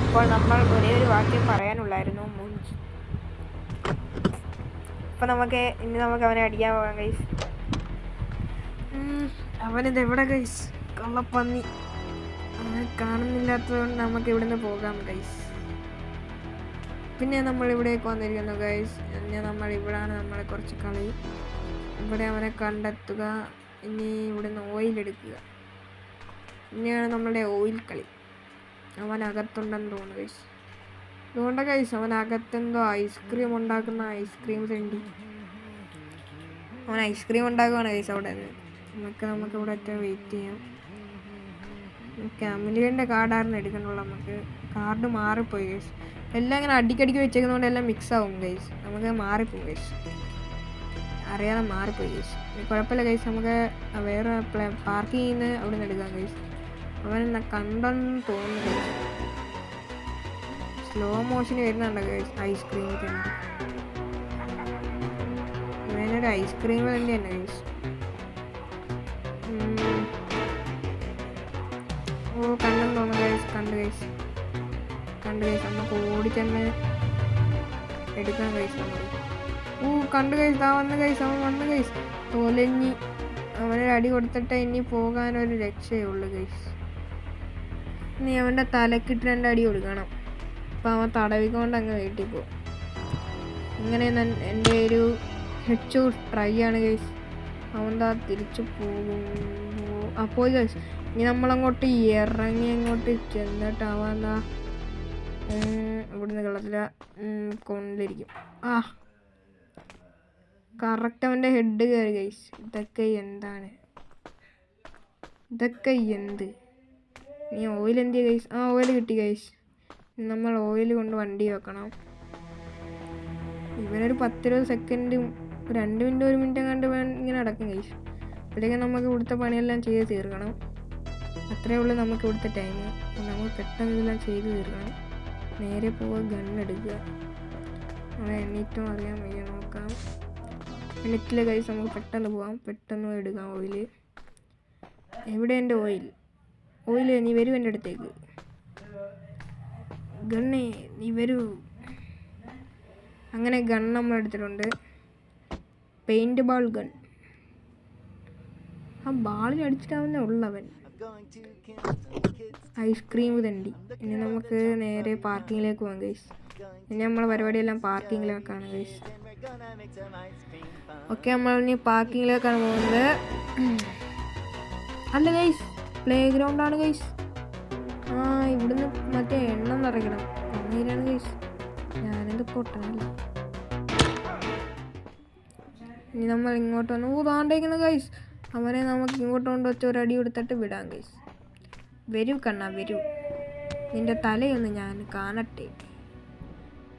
അപ്പോൾ നമ്മൾ ഒരേ ഒരു വാക്യം പറയാനുള്ളായിരുന്നു, മുഞ്ച്. അപ്പോൾ ഇനി നമുക്ക് അവനെ അടിക്കാൻ പോകാം ഗൈസ്. അവനിത് എവിടെ ഗൈസ്? കള്ളപ്പന്നി. അവനെ കാണുന്നില്ലാത്തതുകൊണ്ട് നമുക്ക് ഇവിടുന്ന് പോകാം ഗൈസ്. പിന്നെ നമ്മൾ ഇവിടേക്ക് വന്നിരിക്കുന്നു ഗൈസ്. പിന്നെ ഇവിടാണ് നമ്മളെ കുറച്ച് കളി. ഇവിടെ അവനെ കണ്ടെത്തുക, ഇനി ഇവിടുന്ന് ഓയിൽ എടുക്കുക. ഇനിയാണ് നമ്മളുടെ ഓയിൽ കളി. അവനകത്തുണ്ടെന്ന് തോന്നുന്നു ഗൈസ്. അതുകൊണ്ട് ഗൈസ് അവനകത്തെന്തോ ഐസ്ക്രീം ഉണ്ടാക്കുന്ന ഐസ്ക്രീം തണ്ടി. അവൻ ഐസ്ക്രീം ഉണ്ടാക്കുവാണ് ഗൈസ് അവിടെ. നമുക്ക് ഇവിടെ വെയിറ്റ് ചെയ്യാം. അമലിയൻ്റെ കാർഡായിരുന്നു എടുക്കണുള്ളൂ. നമുക്ക് കാർഡ് മാറിപ്പോയി ഗൈസ്. എല്ലാം ഇങ്ങനെ അടിക്കടിക്ക് വെച്ചേക്കുന്നതുകൊണ്ട് എല്ലാം മിക്സ് ആവും ഗൈസ്. നമുക്ക് മാറിപ്പോയി ഗൈസ്, അറിയാതെ മാറിപ്പോയി ഗൈസ്. കുഴപ്പമില്ല ഗൈസ്, നമുക്ക് വേറെ പാർക്കിങ്ങിൽ നിന്ന് അവിടെ നിന്ന് എടുക്കാം ഗൈസ്. അവൻ കണ്ടെന്ന് തോന്നുന്നു ഗൈസ്. സ്ലോ മോഷന് വരുന്നുണ്ട് ഗൈസ് ഐസ്ക്രീം തന്നെ. ഇവനൊരു ഐസ്ക്രീം വേണ്ടി തന്നെ ഗൈസ്. കണ്ടെന്ന് തോന്നുന്നു ഗൈസ്. കണ്ട് ഗൈസ് നമുക്ക് ഓടി തന്നെ എടുക്കാൻ ഗൈസ്. നമ്മൾ കണ്ട് ഗൈസ്. അവൻ വന്ന് ഗൈസ്. തോലഞ്ഞി അവനൊരു അടി കൊടുത്തിട്ട് ഇനി പോകാനൊരു രക്ഷയുള്ളൂ ഗൈസ്. ഇനി അവൻ്റെ തലക്കിട്ട് 2 അടി കൊടുക്കണം. അപ്പം അവൻ തടവിക്കൊണ്ട് അങ്ങ് വീട്ടിൽ പോകും. ഇങ്ങനെ എൻ്റെ ഒരു ഹെഡ് ട്രൈ ആണ് ഗൈസ്. അവൻ തിരിച്ചു പോകും. അപ്പോൾ ഗൈസ് ഇനി നമ്മളങ്ങോട്ട് ഇറങ്ങി അങ്ങോട്ട് ചെന്നിട്ട് അവൻ ഇവിടുന്ന് വെള്ളത്തിൽ കൊണ്ടിരിക്കും. കറക്റ്റ് അവൻ്റെ ഹെഡ് കയറി ഗൈസ്. ഇതൊക്കെ എന്ത്? നീ ഓയിൽ എന്ത് ഗൈസ്? ഓയിൽ കിട്ടി ഗൈസ്. നമ്മൾ ഓയിൽ കൊണ്ട് വണ്ടി വെക്കണം. ഇവനൊരു 10-20 സെക്കൻഡും 2 മിനിറ്റ് 1 മിനിറ്റ് കണ്ട് ഇങ്ങനെ അടക്കും ഗൈസ്. അപ്പോഴേക്കും നമുക്ക് ഇവിടുത്തെ പണിയെല്ലാം ചെയ്ത് തീർക്കണം. അത്രയേ ഉള്ളൂ നമുക്ക് ഇവിടുത്തെ ടൈം. നമുക്ക് പെട്ടെന്ന് ഇതെല്ലാം ചെയ്ത് തീർക്കണം. നേരെ പോവുക, ഗണ്ണെടുക്കുക. നമ്മളെ എണ്ണീറ്റും അറിയാൻ വയ്യ, നോക്കാം. എണ്ണീറ്റിലെ കൈസ് നമുക്ക് പെട്ടെന്ന് പോകാം, പെട്ടെന്ന് എടുക്കാം ഓയിൽ. എവിടെ എൻ്റെ ഓയിൽ? നീ വരൂ എൻ്റെ അടുത്തേക്ക്. ഗണ്ണേ നീ വരൂ. അങ്ങനെ ഗൺ നമ്മൾ എടുത്തിട്ടുണ്ട്. Paint ball gun. ആ ബാളിൽ അടിച്ചിട്ടാവുന്നേ ഉള്ളവൻ. ഐസ്ക്രീം തണ്ടി. ഇനി നമുക്ക് നേരെ പാർക്കിങ്ങിലേക്ക് പോകാം ഗൈസ്. ഇനി നമ്മളെ പരിപാടിയെല്ലാം പാർക്കിങ്ങിലേക്കാണ് ഗൈസ്. ഓക്കെ, നമ്മൾ ഇനി പാർക്കിങ്ങിലേക്കാണ് പോകുന്നത്. അല്ല ഗൈസ്, പ്ലേ ഗ്രൗണ്ടാണ് ഗൈസ്. ഇവിടുന്ന് മറ്റേ എണ്ണം നിറയ്ക്കണം. അങ്ങനെയാണ് ഗൈസ്. ഞാനെന്ത് പൊട്ടനല്ല. ഇനി നമ്മൾ ഇങ്ങോട്ട് വന്ന് താണ്ടേക്കുന്ന ഗൈസ്. അവനെ നമുക്ക് ഇങ്ങോട്ട് കൊണ്ടുവച്ച് ഒരടി കൊടുത്തിട്ട് വിടാം ഗൈസ്. വരൂ കണ്ണാ വരൂ, നിന്റെ തലയൊന്ന് ഞാൻ കാണട്ടെ.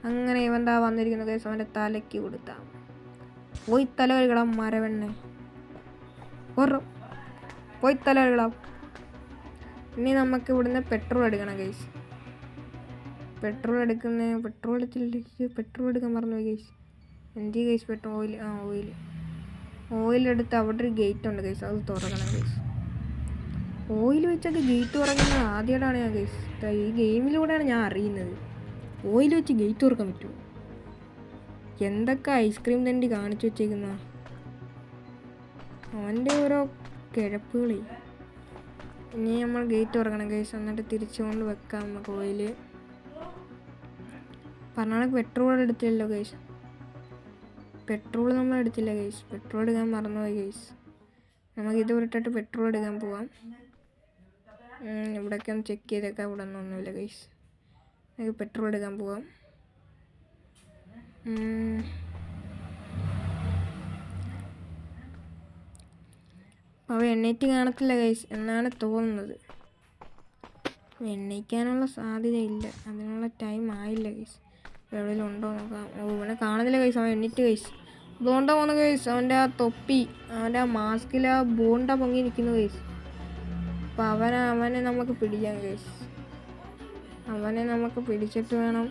അങ്ങനെ ഇവൻ വന്നിരിക്കുന്ന ഗൈസ്. അവൻ്റെ തലയ്ക്ക് കൊടുത്താ പോയി തല കഴുകണം മരവെണ്ണ. പോയി തല കഴുകണം. ഇനി നമുക്ക് ഇവിടുന്ന് പെട്രോൾ എടുക്കണം ഗൈസ്. പെട്രോൾ എടുത്തില്ല. പെട്രോൾ എടുക്കാൻ മറന്നുപോയി ഗൈസ്. എന്ത് ഗൈസ്? പെട്രോൾ ഓയിലെടുത്ത് അവിടെ ഒരു ഗേറ്റ് ഉണ്ട് ഗൈസ്, അത് തുറക്കണം ഗൈസ്. ഓയിൽ വെച്ചൊക്കെ ഗേറ്റ് തുറക്കുന്നത് ആദ്യമായിട്ടാണ് ഞാൻ ഗൈസ്. ഈ ഗെയിമിലൂടെയാണ് ഞാൻ അറിയുന്നത് ഓയിൽ വെച്ച് ഗേറ്റ് തുറക്കാൻ പറ്റുമോ. എന്തൊക്കെ ഐസ്ക്രീം തണ്ടി കാണിച്ചു വെച്ചേക്കുന്ന അവൻ്റെ ഓരോ കിഴപ്പുകളെ. ഇനി നമ്മൾ ഗേറ്റ് തുറക്കണം ഗൈസ്, എന്നിട്ട് തിരിച്ചുകൊണ്ട് വെക്കാം നമുക്ക് ഓയിൽ. പറഞ്ഞാൽ പെട്രോൾ എടുത്തില്ലല്ലോ ഗൈസ്. പെട്രോൾ നമ്മൾ എടുത്തില്ല ഗൈസ്. പെട്രോൾ എടുക്കാൻ മറന്നുപോയി ഗൈസ്. നമുക്കിത് വിട്ടിട്ട് പെട്രോൾ എടുക്കാൻ പോവാം. ഇവിടെയൊക്കെ ഒന്ന് ചെക്ക് ചെയ്തേക്കാം. ഇവിടെ ഒന്നുമില്ല ഗൈസ്. നമുക്ക് പെട്രോൾ എടുക്കാൻ പോവാം. അവ എണ്ണീറ്റ് കാണത്തില്ല ഗൈസ് എന്നാണ് തോന്നുന്നത്. എണ്ണീക്കാനുള്ള സാധ്യതയില്ല, അതിനുള്ള ടൈം ആയില്ല ഗൈസ്. എവിടെയെങ്കിലും ഉണ്ടോ നോക്കാം. ഇവിടെ കാണുന്നില്ല ഗൈസ്. അവൻ എണ്ണീറ്റ് ഗൈസ്. അതുകൊണ്ടാ പോകുന്ന ഗൈസ്. അവൻ്റെ ആ തൊപ്പി, അവൻ്റെ ആ മാസ്കിൽ ആ ബോണ്ട പൊങ്ങി നിൽക്കുന്നു ഗൈസ്. അപ്പം അവനെ നമുക്ക് പിടിക്കാം ഗൈസ്. അവനെ നമുക്ക് പിടിച്ചിട്ട് വേണം.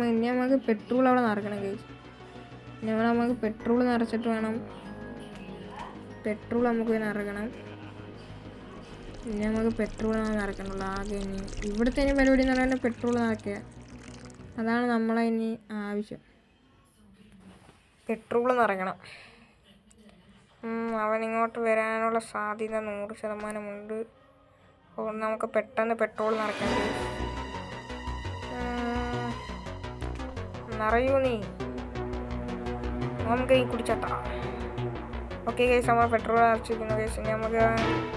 ഇനി നമുക്ക് പെട്രോൾ അവിടെ നിറക്കണം ഗൈസ്. ഇനി അവിടെ നമുക്ക് പെട്രോൾ നിറച്ചിട്ട് വേണം. പെട്രോൾ നമുക്ക് നിറക്കണം. ഇനി നമുക്ക് പെട്രോൾ നിറക്കണുള്ളൂ. ആകെ ഇനി ഇവിടുത്തെ ഇനി പരിപാടി എന്ന് പറഞ്ഞാൽ പെട്രോൾ നിറയ്ക്കുക. അതാണ് നമ്മളെ ഇനി ആവശ്യം. പെട്രോൾ നിറയ്ക്കണം. അവനിങ്ങോട്ട് വരാനുള്ള സാധ്യത 100% അതുകൊണ്ട് നമുക്ക് പെട്ടെന്ന് പെട്രോൾ നിറയ്ക്കാൻ കഴിയും. നിറയൂ നീ, നമുക്ക് ഈ കുടിച്ചട്ടാ. ഓക്കെ ഗൈസ്, നമ്മൾ പെട്രോൾ നിറച്ചിരിക്കുന്നു ഗൈസ്. ഇനി നമുക്ക്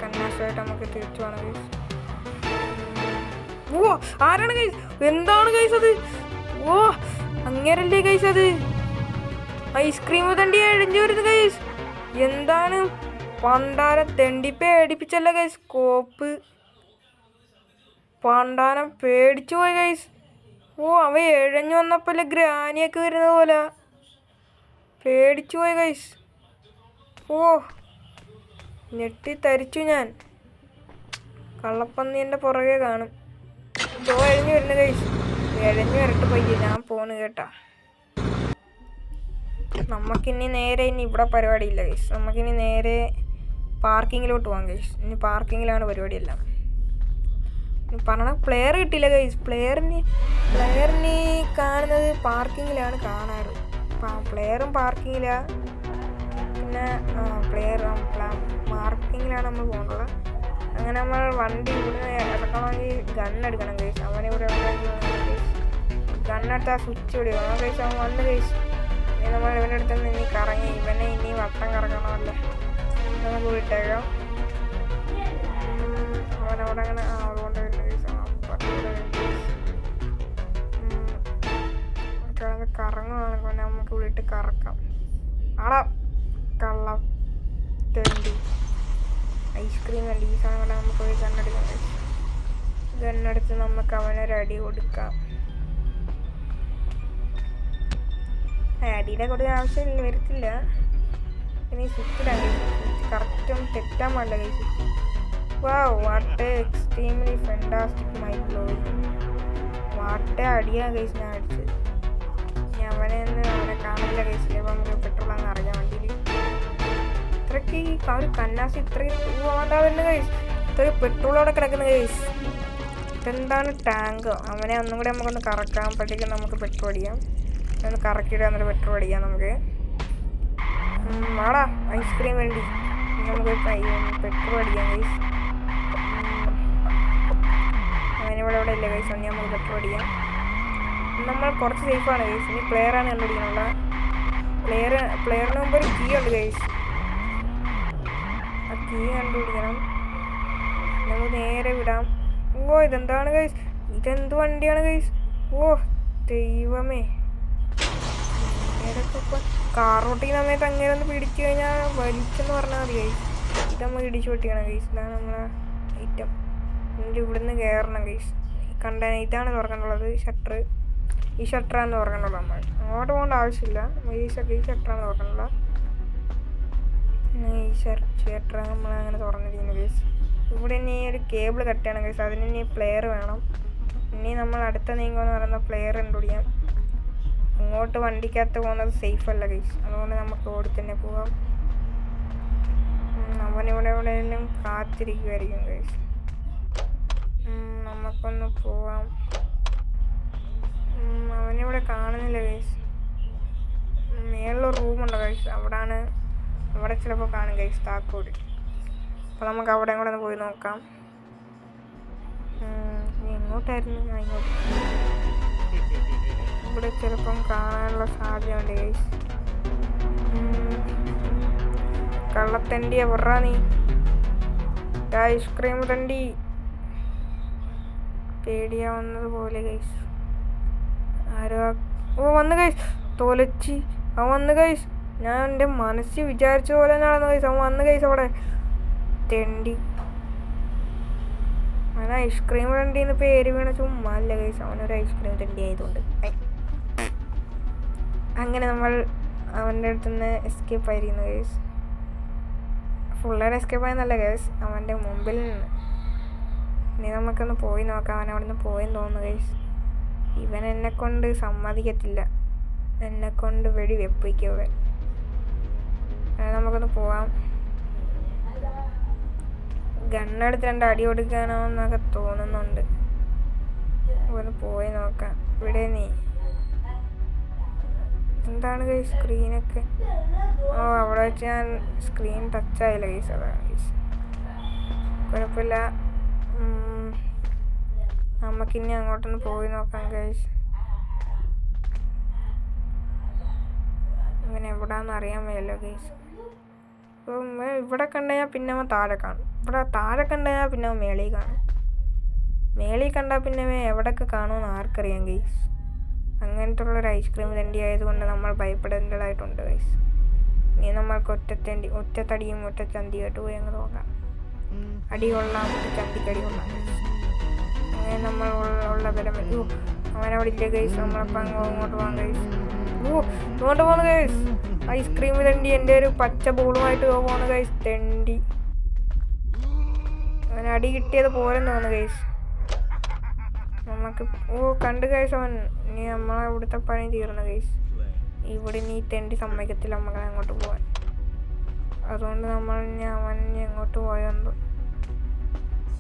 കന്നാശമായിട്ട് നമുക്ക് തിരിച്ചു വേണം ഗൈസ്. ഓ ആരാണ് ഗൈസ്? എന്താണ് ഗൈസ് അത്? ഓ അങ്ങേരല്ലേ ഗൈസ് അത്? ഐസ്ക്രീം തണ്ടി എഴിഞ്ഞു വരുന്നു ഗൈസ്. എന്താണ് പണ്ടാരം തെണ്ടി പേടിപ്പിച്ചല്ല ഗൈസ്. കോപ്പ് പണ്ടാരം പേടിച്ചു പോയി ഗൈസ്. ഓ അവ എഴഞ്ഞു വന്നപ്പോലെ ഗ്രാനിയൊക്കെ വരുന്ന പോലെ പേടിച്ചു പോയി ഗൈസ്. ഓ ഞെട്ടി തരിച്ചു ഞാൻ. കള്ളപ്പന്നി എൻ്റെ പുറകെ കാണും. ഇതോ എഴഞ്ഞു വരുന്നു ഗൈസ്. എഴഞ്ഞു വരട്ട് പയ്യെ, ഞാൻ പോണ് കേട്ടാ. നമുക്കിനി നേരെ ഇവിടെ പരിപാടിയില്ല ഗൈസ്. നമുക്കിനി നേരെ പാർക്കിങ്ങിലോട്ട് പോകാം ഗൈസ്. ഇനി പാർക്കിങ്ങിലാണ് പരിപാടിയെല്ലാം. പറഞ്ഞ പ്ലെയർ കിട്ടിയില്ല ഗൈസ്. പ്ലെയറിന് കാണുന്നത് പാർക്കിങ്ങിലാണ് കാണാറ്. പ്ലെയറും പാർക്കിങ്ങിലാണ്. പിന്നെ പാർക്കിങ്ങിലാണ് നമ്മൾ പോകുന്നത്. അങ്ങനെ നമ്മൾ വണ്ടി ഇവിടെ ഇറക്കണമെങ്കിൽ ഗണ്ണെടുക്കണം ഗൈസ്. അവനിവിടെ ഗണ്ണെടുത്ത് ആ സ്വിച്ച് പിടിക്കണം ഗൈസ്. അവൻ വന്ന് ഗൈസ്. ഇനി നമ്മൾ ഇവൻ്റെ അടുത്ത് നിന്ന് ഇനി കറങ്ങി ഇനി വട്ടം കറങ്ങണമല്ലോ. നമുക്ക് വിട്ടേക്കാം. അവനവിടെ അങ്ങനെ അതുകൊണ്ട് കറങ്ങുവാണെങ്കിൽ നമുക്ക് വിളിട്ട് കറക്കാം. ആടാ കള്ള തെണ്ടി ഐസ്ക്രീം അല്ല. ഈ സാധനം കൂടെ നമുക്ക് പോയി ഗണ്ണെടുക്കാം. ഗണ്ണെടുത്ത് നമുക്ക് അവനൊരു അടി കൊടുക്കാം. അടിയുടെ കൊടുക്കാൻ ആവശ്യമില്ല, വരത്തില്ല. പിന്നെ ഈ സ്വിച്ചിലാണ് കറക്റ്റും തെറ്റാൻ പാടില്ല ഈ switch. Wow what extremely fantastic mind blowing. What a അടിയാണ് ഗൈസ് ഞാൻ അടിച്ചത്. അവനെ കാണില്ല ഗൈസിൽ. അപ്പോൾ നമുക്ക് പെട്രോൾ അങ്ങ് അറിയാൻ വണ്ടിയിൽ. ഇത്രയ്ക്ക് ഒരു കന്നാസി ഇത്രയും പോകണ്ടാവുന്ന ഗൈസ്. ഇത്രയും പെട്രോളോടെ കിടക്കുന്ന ഗൈസ്. ഇതെന്താണ് ടാങ്കോ? അവനെ ഒന്നും കൂടി നമുക്കൊന്ന് കറക്കാകുമ്പോഴത്തേക്കും നമുക്ക് പെട്രോൾ അടിക്കാം. ഒന്ന് കറക്കിയിട്ട് എന്നിട്ട് പെട്രോൾ അടിക്കാം നമുക്ക്. വാടാ ഐസ്ക്രീം വേണ്ടി നമുക്ക് പെട്രോൾ അടിക്കാം ഗൈസ്. അവനിവിടെ ഇല്ല ഗൈസ്. ഒന്ന് നമുക്ക് പെട്രോൾ അടിക്കാം. നമ്മൾ കുറച്ച് സേഫാണ് ഗൈസ്. ഇനി പ്ലെയറാണ് കണ്ടുപിടിക്കാനുള്ള. പ്ലെയറിന് മുമ്പ് ഒരു കീ ഉണ്ട് ഗൈസ്. ആ കീ കണ്ടുപിടിക്കണം. നമുക്ക് നേരെ വിടാം. ഓ ഇതെന്താണ് ഗൈസ്? ഇതെന്ത് വണ്ടിയാണ് ഗൈസ്? ഓ ദൈവമേ, നേരൊക്കെ കാർ ഓട്ടിക്കുന്ന സമയത്ത് അങ്ങനെ ഒന്ന് പിടിച്ചു കഴിഞ്ഞാൽ വലിച്ചെന്ന് പറഞ്ഞാൽ മതി ഗൈസ്. ഇത് നമ്മൾ ഇടിച്ചു പൊട്ടിക്കണം ഗൈസ്. ഇതാണ് നമ്മളെ ഐറ്റം. എന്നിട്ട് ഇവിടുന്ന് കയറണം ഗൈസ്. കണ്ട ഇതാണ് തുറക്കാനുള്ളത് ഷട്ടർ. ഈ ഷട്ടറാണ് തുറക്കാനുള്ളത്. നമ്മൾ അങ്ങോട്ട് പോകേണ്ട ആവശ്യമില്ല. ഈ ഷട്ടറാണ് തുറക്കാനുള്ളത്. ഈ ഷട്ടറാണ് നമ്മളങ്ങനെ തുറന്നിരിക്കുന്നത് ഗൈസ്. ഇവിടെ ഇനി ഒരു കേബിൾ കട്ട് ചെയ്യണം ഗൈസ്. അതിന് ഇനി പ്ലെയർ വേണം. ഇനി നമ്മൾ അടുത്ത നീങ്ങുമെന്ന് പറയുന്ന പ്ലെയർ കണ്ടുപിടിക്കാം. അങ്ങോട്ട് വണ്ടിക്കകത്ത് പോകുന്നത് സേഫ് അല്ല ഗൈസ്. അതുകൊണ്ട് നമുക്ക് ഓടി തന്നെ പോകാം. അവനിവിടെ എവിടെയെങ്കിലും കാത്തിരിക്കുമായിരിക്കും ഗൈസ്. നമുക്കൊന്ന് പോവാം. അവനിവിടെ കാണുന്നില്ല ഗൈസ്. മേളിലൊരു റൂമുണ്ട് ഗൈസ്. അവിടെ ചിലപ്പോൾ കാണും ഗൈസ് താക്കോല്. അപ്പോൾ നമുക്ക് അവിടെ കൂടെ ഒന്ന് പോയി നോക്കാം. എങ്ങോട്ടായിരുന്നു? ഇങ്ങോട്ട്. ഇവിടെ ചിലപ്പം കാണാനുള്ള സാധ്യതയുണ്ട് ഗൈസ്. കള്ളത്തണ്ടിയാ പറ നീ. ഐസ്ക്രീം തണ്ടി പേടിയാവുന്നത് പോലെ ഗൈസ്. ആരോ വന്ന് ഗൈസ്. തോലച്ചി അവൻ വന്ന് ഗൈസ്. ഞാൻ എൻ്റെ മനസ്സിൽ വിചാരിച്ച പോലെ നടന്നു ഗൈസ്. അവൻ വന്ന് ഗൈസ്. അവിടെ തെണ്ടി അവൻ ഐസ്ക്രീം തെണ്ടിന്ന് പേര് വീണ ചുമ്മാ അല്ല ഗൈസ്. അവനൊരു ഐസ്ക്രീം തെണ്ടി ആയതുകൊണ്ട്. അങ്ങനെ നമ്മൾ അവൻ്റെ അടുത്തുനിന്ന് എസ്കേപ്പ് ആയിരിക്കുന്നു ഗൈസ്. ഫുള്ളായിട്ട് എസ്കേപ്പ് ആയെന്നല്ല ഗൈസ്, അവൻ്റെ മുമ്പിൽ നിന്ന്. ഇനി നമുക്കൊന്ന് പോയി നോക്കാം. അവൻ അവിടെ നിന്ന് പോയെന്ന് തോന്നുന്നു ഗൈസ്. ഇവൻ എന്നെക്കൊണ്ട് സമ്മതിക്കത്തില്ല. എന്നെക്കൊണ്ട് വെടി വെപ്പിക്കും അവൻ. നമുക്കൊന്ന് പോവാം. ഗണ്ണെടുത്ത് 2 അടി കൊടുക്കാനോ എന്നൊക്കെ തോന്നുന്നുണ്ട്. ഒന്ന് പോയി നോക്കാം. ഇവിടെ നീ എന്താണ് ഗൈസ് സ്ക്രീനൊക്കെ? അവിടെ വെച്ച് ഞാൻ സ്ക്രീൻ ടച്ചായില്ല ഗൈസ്. അതാണ് ഗൈസ്. കുഴപ്പമില്ല. നമുക്കിനി അങ്ങോട്ടൊന്ന് പോയി നോക്കാം ഗൈസ്. ഇവൻ എവിടാന്ന് അറിയാൻ വയ്യല്ലോ ഗൈസ്. ഇപ്പം ഇവിടെ കണ്ടുകഴിഞ്ഞാൽ പിന്നെ അവൻ താഴെ കാണും. ഇവിടെ താഴെ കണ്ടുകഴിഞ്ഞാൽ പിന്നെ അവൻ മേളിൽ കാണും. മേളിൽ കണ്ടാൽ പിന്നെ എവിടെയൊക്കെ കാണുമെന്ന് ആർക്കറിയാം ഗൈസ്. അങ്ങനത്തെ ഉള്ളൊരു ഐസ്ക്രീം തെണ്ടി ആയതുകൊണ്ട് നമ്മൾ ഭയപ്പെടേണ്ടതായിട്ടുണ്ട് ഗൈസ്. ഇനി നമ്മൾക്ക് ഒറ്റത്തടിയും ഒറ്റച്ചന്തിയായിട്ട് പോയി അങ്ങ് നോക്കാം. അടി കൊള്ളാം, ചന്തിക്കടി കൊള്ളാം. അങ്ങനെ നമ്മൾ ഉള്ള ബലം. അവനവിടെ ഇല്ല ഗൈസ്. നമ്മളപ്പം അങ്ങോട്ട് പോകാം ഗൈസ്. ഇങ്ങോട്ട് പോകുന്നു ഗൈസ്. ഐസ്ക്രീം തെണ്ടി എൻ്റെ ഒരു പച്ച ബോളുമായിട്ട് പോകുന്നു ഗൈസ്. തെണ്ടി അവൻ അടി കിട്ടിയത് പോരെന്ന് തോന്നുന്നു ഗൈസ്. നമുക്ക് കണ്ട് ഗൈസ് അവൻ. ഇനി നമ്മളെ ഇവിടുത്തെ പണി തീർന്നു ഗൈസ്. ഇവിടെ നീ തെണ്ടി സമ്മതിക്കത്തില്ല നമ്മളെ അങ്ങോട്ട് പോകാൻ. അതുകൊണ്ട് നമ്മൾ അവൻ എങ്ങോട്ട് പോയെന്തോ.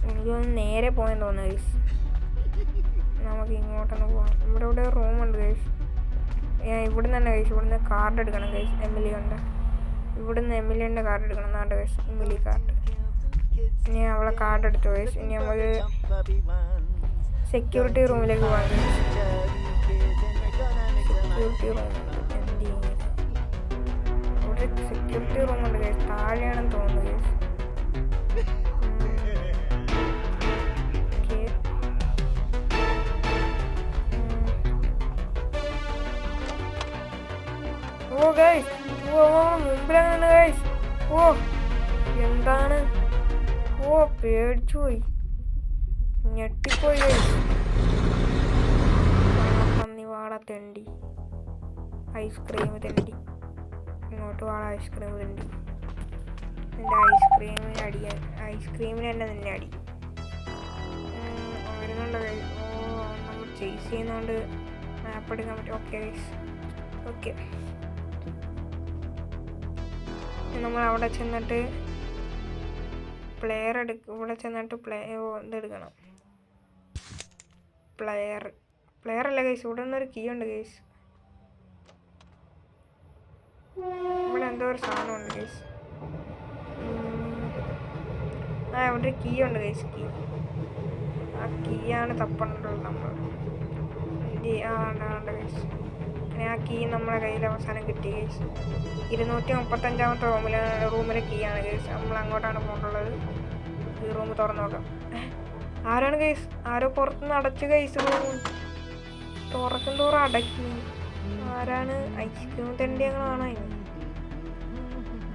എനിക്കൊന്ന് നേരെ പോയെന്ന് തോന്നുന്നു ഗൈസ്. നമുക്ക് ഇങ്ങോട്ടൊന്ന് പോകാം. ഇവിടെ റൂമുണ്ട് ഗൈസ്. ഇവിടുന്ന് തന്നെ ഗൈസ്. ഇവിടുന്ന് കാർഡ് എടുക്കണം ഗൈസ്. എമിലിയുണ്ട്. ഇവിടുന്ന് എമിലിയുടെ കാർഡ് എടുക്കണം. എന്നാണ്ട് ഗൈസ് എമിലി കാർഡ്. ഇനി അവളെ കാർഡ് എടുത്തു ഗൈസ്. ഇനി നമുക്ക് സെക്യൂരിറ്റി റൂമിലേക്ക് പോകാം ഗൈസ്. സെക്യൂരിറ്റി റൂം ഇവിടെ സെക്യൂരിറ്റി റൂമുണ്ട് ഗൈസ്. താഴെയാണെന്ന് തോന്നുന്നു ഗൈസ്. മുമ്പിലങ്ങനെ ഗൈസ്. എന്താണ്? പേടിച്ചു പോയി, ഞെട്ടിപ്പോയി ഗൈസ്. പന്നി വാട തെണ്ടി, ഐസ്ക്രീം തെണ്ടി. ഇങ്ങോട്ട് വാട ഐസ്ക്രീം തെണ്ടി. എൻ്റെ ഐസ്ക്രീമിന് അടിയാൻ. ഐസ്ക്രീമിന് തന്നെ നിന്നെ അടി വരുന്നുണ്ട് ഗൈസ്. നമ്മൾ ചേസ് ചെയ്യുന്നതുകൊണ്ട് മാപ്പ് എടുക്കാൻ പറ്റും. Okay guys. ഓക്കെ, നമ്മൾ അവിടെ ചെന്നിട്ട് പ്ലെയർ ഇവിടെ ചെന്നിട്ട് ഇതെടുക്കണം. പ്ലെയർ അല്ല ഗൈസ്. ഇവിടെ നിന്നൊരു കീ ഉണ്ട് ഗൈസ്. ഇവിടെ എന്തോ ഒരു സാധനമുണ്ട് ഗൈസ്. ഇവിടെ ഒരു കീ ഉണ്ട് ഗൈസ്. ആ കീയാണ് തപ്പണ്ടുള്ളത് നമ്മൾ. ഗൈസ്. ആ കീ നമ്മുടെ കയ്യിൽ അവസാനം കിട്ടി ഗൈസ്. 235-ാമത്തെ റൂമിലെ കീ ആണ് ഗൈസ്. നമ്മൾ അങ്ങോട്ടാണ് പോകേണ്ടുള്ളത്. ഈ റൂം തുറന്നു നോക്കാം. ആരാണ് ഗൈസ്? ആരോ പുറത്തുനിന്ന് അടച്ചു ഗൈസ്. റൂം തുറക്കും തോറും അടയ്ക്കും. ആരാണ്? ഐസ്ക്രീം തെണ്ടി ഞങ്ങളാണ്.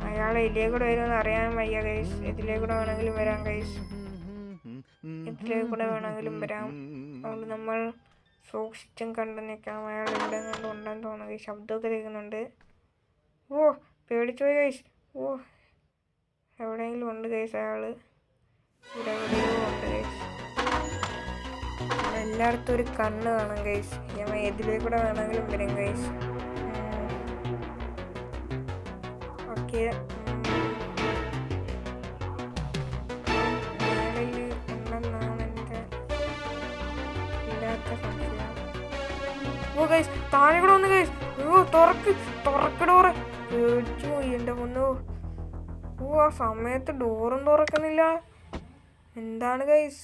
അയാൾ ഇതിലേ കൂടെ വരുമെന്ന് അറിയാൻ വയ്യ ഗൈസ്. ഇതിലേ കൂടെ വേണമെങ്കിലും വരാം ഗൈസ്. ഇതിലേ കൂടെ വേണമെങ്കിലും വരാം. അതുകൊണ്ട് നമ്മൾ സൂക്ഷിച്ചും കണ്ടു നിൽക്കണം. അയാൾ ഇവിടെ കൊണ്ട് ഉണ്ടെന്ന് തോന്നുന്നു. ശബ്ദമൊക്കെ കേൾക്കുന്നുണ്ട്. പേടിച്ചു പോയി ഗൈസ്. എവിടെയെങ്കിലും ഉണ്ട് ഗൈസ്. അയാൾ ഇവിടെ എവിടെയോ ഉണ്ട് ഗൈസ്. എല്ലായിടത്തും ഒരു കണ്ണ് കാണും ഗൈസ്. ഞമ്മ എതിലേ കൂടെ വേണമെങ്കിലും വരും ഗൈസ്. ഓക്കെ, താഴെ കൂടെ വന്ന് ഗൈസ്. തുറക്ക് ഡോറ്. പേടിച്ചു പോയി എൻ്റെ മുന്നോ. ആ സമയത്ത് ഡോറും തുറക്കുന്നില്ല. എന്താണ് ഗൈസ്?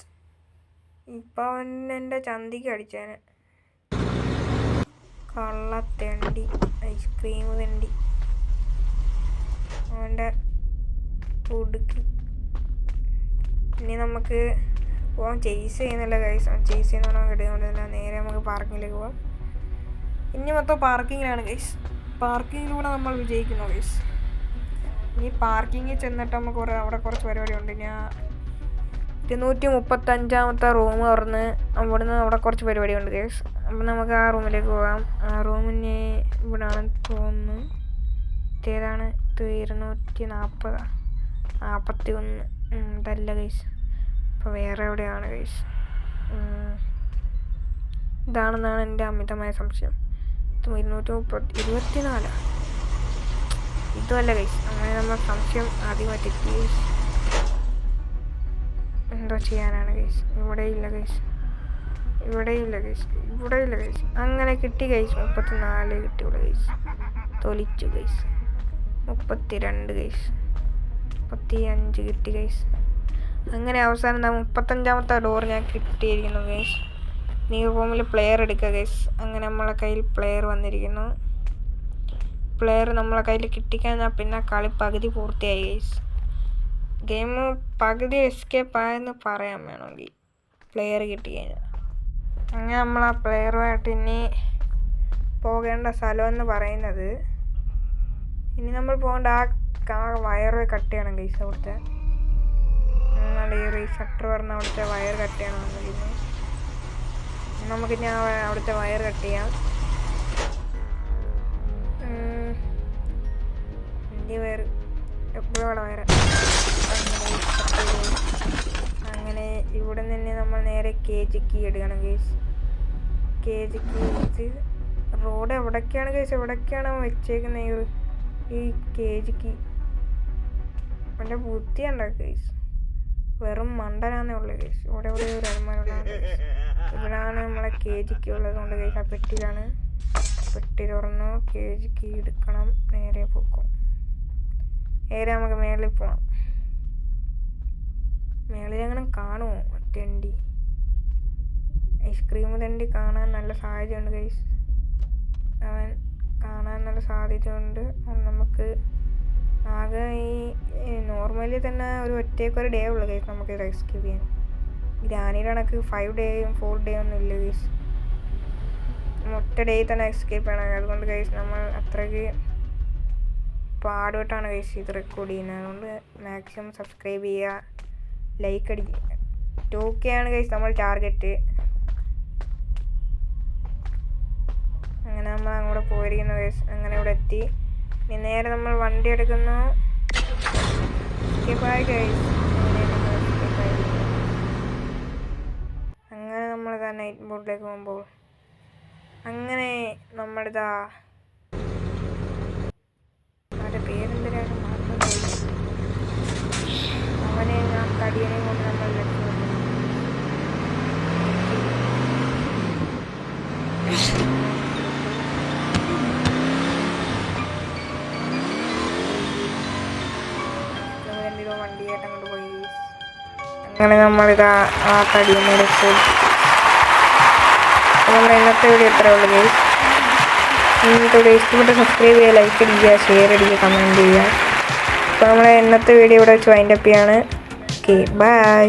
ഇപ്പം അവൻ എൻ്റെ ചന്തിക്ക് അടിച്ചേനെ. കള്ളത്തെണ്ടി, ഐസ്ക്രീം തെണ്ടി, അവൻ്റെ ഉടുക്ക്. ഇനി നമുക്ക് ഓൻ ചേസ് ചെയ്യുന്നില്ല ഗൈസ്. അവൻ ചേസ് ചെയ്യുന്ന കിട്ടിയതുകൊണ്ടില്ല. നേരെ നമുക്ക് പാർക്കിങ്ങിലേക്ക് പോകാം. ഇനി മൊത്തം പാർക്കിങ്ങിലാണ് ഗൈസ്. പാർക്കിങ്ങിലൂടെ നമ്മൾ വിജയിക്കുന്നു ഗൈസ്. ഇനി പാർക്കിങ്ങിൽ ചെന്നിട്ട് നമുക്ക് അവിടെ കുറച്ച് പരിപാടിയുണ്ട്. ഞാൻ 235ാമത്തെ റൂം തുറന്ന് അവിടുന്ന് അവിടെ കുറച്ച് പരിപാടിയുണ്ട് ഗൈസ്. അപ്പം നമുക്ക് ആ റൂമിലേക്ക് പോകാം. ആ റൂമിന് ഇവിടെ ആണെന്ന് തോന്നുന്നു. ഏതാണ് ഇത്? 241 ഇതല്ല ഗൈസ്. അപ്പോൾ വേറെ എവിടെയാണ് ഗൈസ്? ഇതാണെന്നാണ് എൻ്റെ അമിതമായ സംശയം. ഇത് 224 ഇതുമല്ല ഗൈസ്. അങ്ങനെ നമ്മൾ സംശയം ആദ്യമായി തെറ്റി ഗൈസ്. എന്തോ ചെയ്യാനാണ് ഗൈസ്. ഇവിടെയില്ല ഗൈസ്. അങ്ങനെ കിട്ടി ഗൈസ്. 34 കിട്ടിയുള്ളൂ ഗൈസ്. തൊലിച്ചു ഗൈസ്. 32 ഗൈസ്. 35 കിട്ടി ഗൈസ്. അങ്ങനെ അവസാനം 35ാമത്തെ ഡോർ ഞാൻ കിട്ടിയിരിക്കുന്നു ഗൈസ്. നീ റൂമിൽ പ്ലെയർ എടുക്കുക ഗൈസ്. അങ്ങനെ നമ്മളെ കയ്യിൽ പ്ലെയർ വന്നിരിക്കുന്നു. പ്ലെയർ നമ്മളെ കയ്യിൽ കിട്ടിക്കഴിഞ്ഞാൽ പിന്നെ കളി പകുതി പൂർത്തിയായി ഗൈസ്. ഗെയിം പകുതി എസ്കേപ്പ് ആയെന്ന് പറയാൻ വേണമെങ്കിൽ പ്ലെയർ കിട്ടിക്കഴിഞ്ഞാൽ. അങ്ങനെ നമ്മൾ ആ പ്ലെയറുമായിട്ട് ഇനി പോകേണ്ട സ്ഥലമെന്ന് പറയുന്നത്, ഇനി നമ്മൾ പോകേണ്ട ആ വയറ് കട്ട് ചെയ്യണം ഗൈസ്. അവിടുത്തെ ഈ റീസെറ്റർ പറഞ്ഞ അവിടുത്തെ വയർ കട്ട് ചെയ്യണം വന്നിരിക്കുന്നു. നമുക്കിനി അവിടുത്തെ വയർ കട്ട് ചെയ്യാം. എൻ്റെ വയർ എപ്പോഴും അവിടെ വയർ. അങ്ങനെ ഇവിടെ നിന്ന് നമ്മൾ നേരെ KG കീ എടുക്കണം ഗൈസ്. KG കീ ഇത് റോഡ് എവിടേക്കാണ് ഗൈസ്? എവിടേക്കാണ് വെച്ചേക്കുന്നത് ഈ KG കീ? അവൻ്റെ ബുദ്ധി ഉണ്ടാക്കുക ഗൈസ്. വെറും മണ്ടനാന്നേ ഉള്ളു ഗൈസ്. ഇവിടെ ഒരു വരുമാനമുള്ളതാണ്. ഇവിടെയാണ് നമ്മളെ KG കീ ഉള്ളതുകൊണ്ട് ഗൈസ്. ആ പെട്ടിയിലാണ്. പെട്ടി തുറന്നു. KG കീ എടുക്കണം. നേരെ പോക്കും. നേരെ നമുക്ക് മേളിൽ പോകണം. മേളിലെങ്ങനെ കാണുമോ തെണ്ടി? ഐസ്ക്രീം തെണ്ടി കാണാൻ നല്ല സാധ്യതയുണ്ട് ഗൈസ്. അവൻ കാണാൻ നല്ല സാധ്യതയുണ്ട്. നമുക്ക് ആകെ ഈ നോർമലി തന്നെ ഒറ്റയ്ക്കൊരു ഡേ ഉള്ളു ഗൈസ് നമുക്ക് എസ്കേപ്പ് ചെയ്യാൻ. ഗ്രാനിയുടെ കണക്ക് 5 ഡേയും 4 ഡേ ഒന്നും ഇല്ല ഗൈസ്. ഒറ്റ ഡേ തന്നെ എസ്കേപ്പ് ചെയ്യണം. അതുകൊണ്ട് ഗൈസ് നമ്മൾ അത്രയ്ക്ക് പാടുപെട്ടാണ് ഗൈസ് ഇത് റെക്കോർഡ് ചെയ്യുന്നത്. അതുകൊണ്ട് മാക്സിമം സബ്സ്ക്രൈബ് ചെയ്യുക, ലൈക്ക് അടിക്കുക. 2K ആണ് ഗൈസ് നമ്മൾ ടാർഗറ്റ്. അങ്ങനെ നമ്മൾ അങ്ങോട്ട് പോയിരിക്കുന്നു ഗൈസ്. അങ്ങനെ ഇവിടെ എത്തി. ഇനി നേരെ നമ്മൾ വണ്ടി എടുക്കുന്നു. എസ്കേപ്പായി ഗൈസ്. അങ്ങനെ നമ്മളിതാ നൈറ്റ് ബോട്ടിലേക്ക് പോകുമ്പോൾ അങ്ങനെ നമ്മളിതാ അവൻ്റെ പേരെന്തിനാണ് അവനെ ആ തടിയനെ കൊണ്ട് നമ്മൾ രക്ഷപ്പെട്ടു. വണ്ടിയായിട്ട് അങ്ങോട്ട് പോയി. അങ്ങനെ നമ്മളിതാ ആ തടിയനെ രക്ഷപ്പെട്ടു. നമ്മുടെ ഇന്നത്തെ വീഡിയോ എത്ര ഉള്ളു ഗൈസ്. ഇന്നത്തെ വീഡിയോ ഇഷ്ടപ്പെട്ട സബ്സ്ക്രൈബ് ചെയ്യുക, ലൈക്ക് അടിക്കുക, ഷെയർ അടിക്കുക, കമൻറ്റ് ചെയ്യുക. അപ്പോൾ നമ്മുടെ ഇന്നത്തെ വീഡിയോ ഇവിടെ വെച്ച് വൈൻഡപ്പ് ചെയ്യാണ്. Okay bye.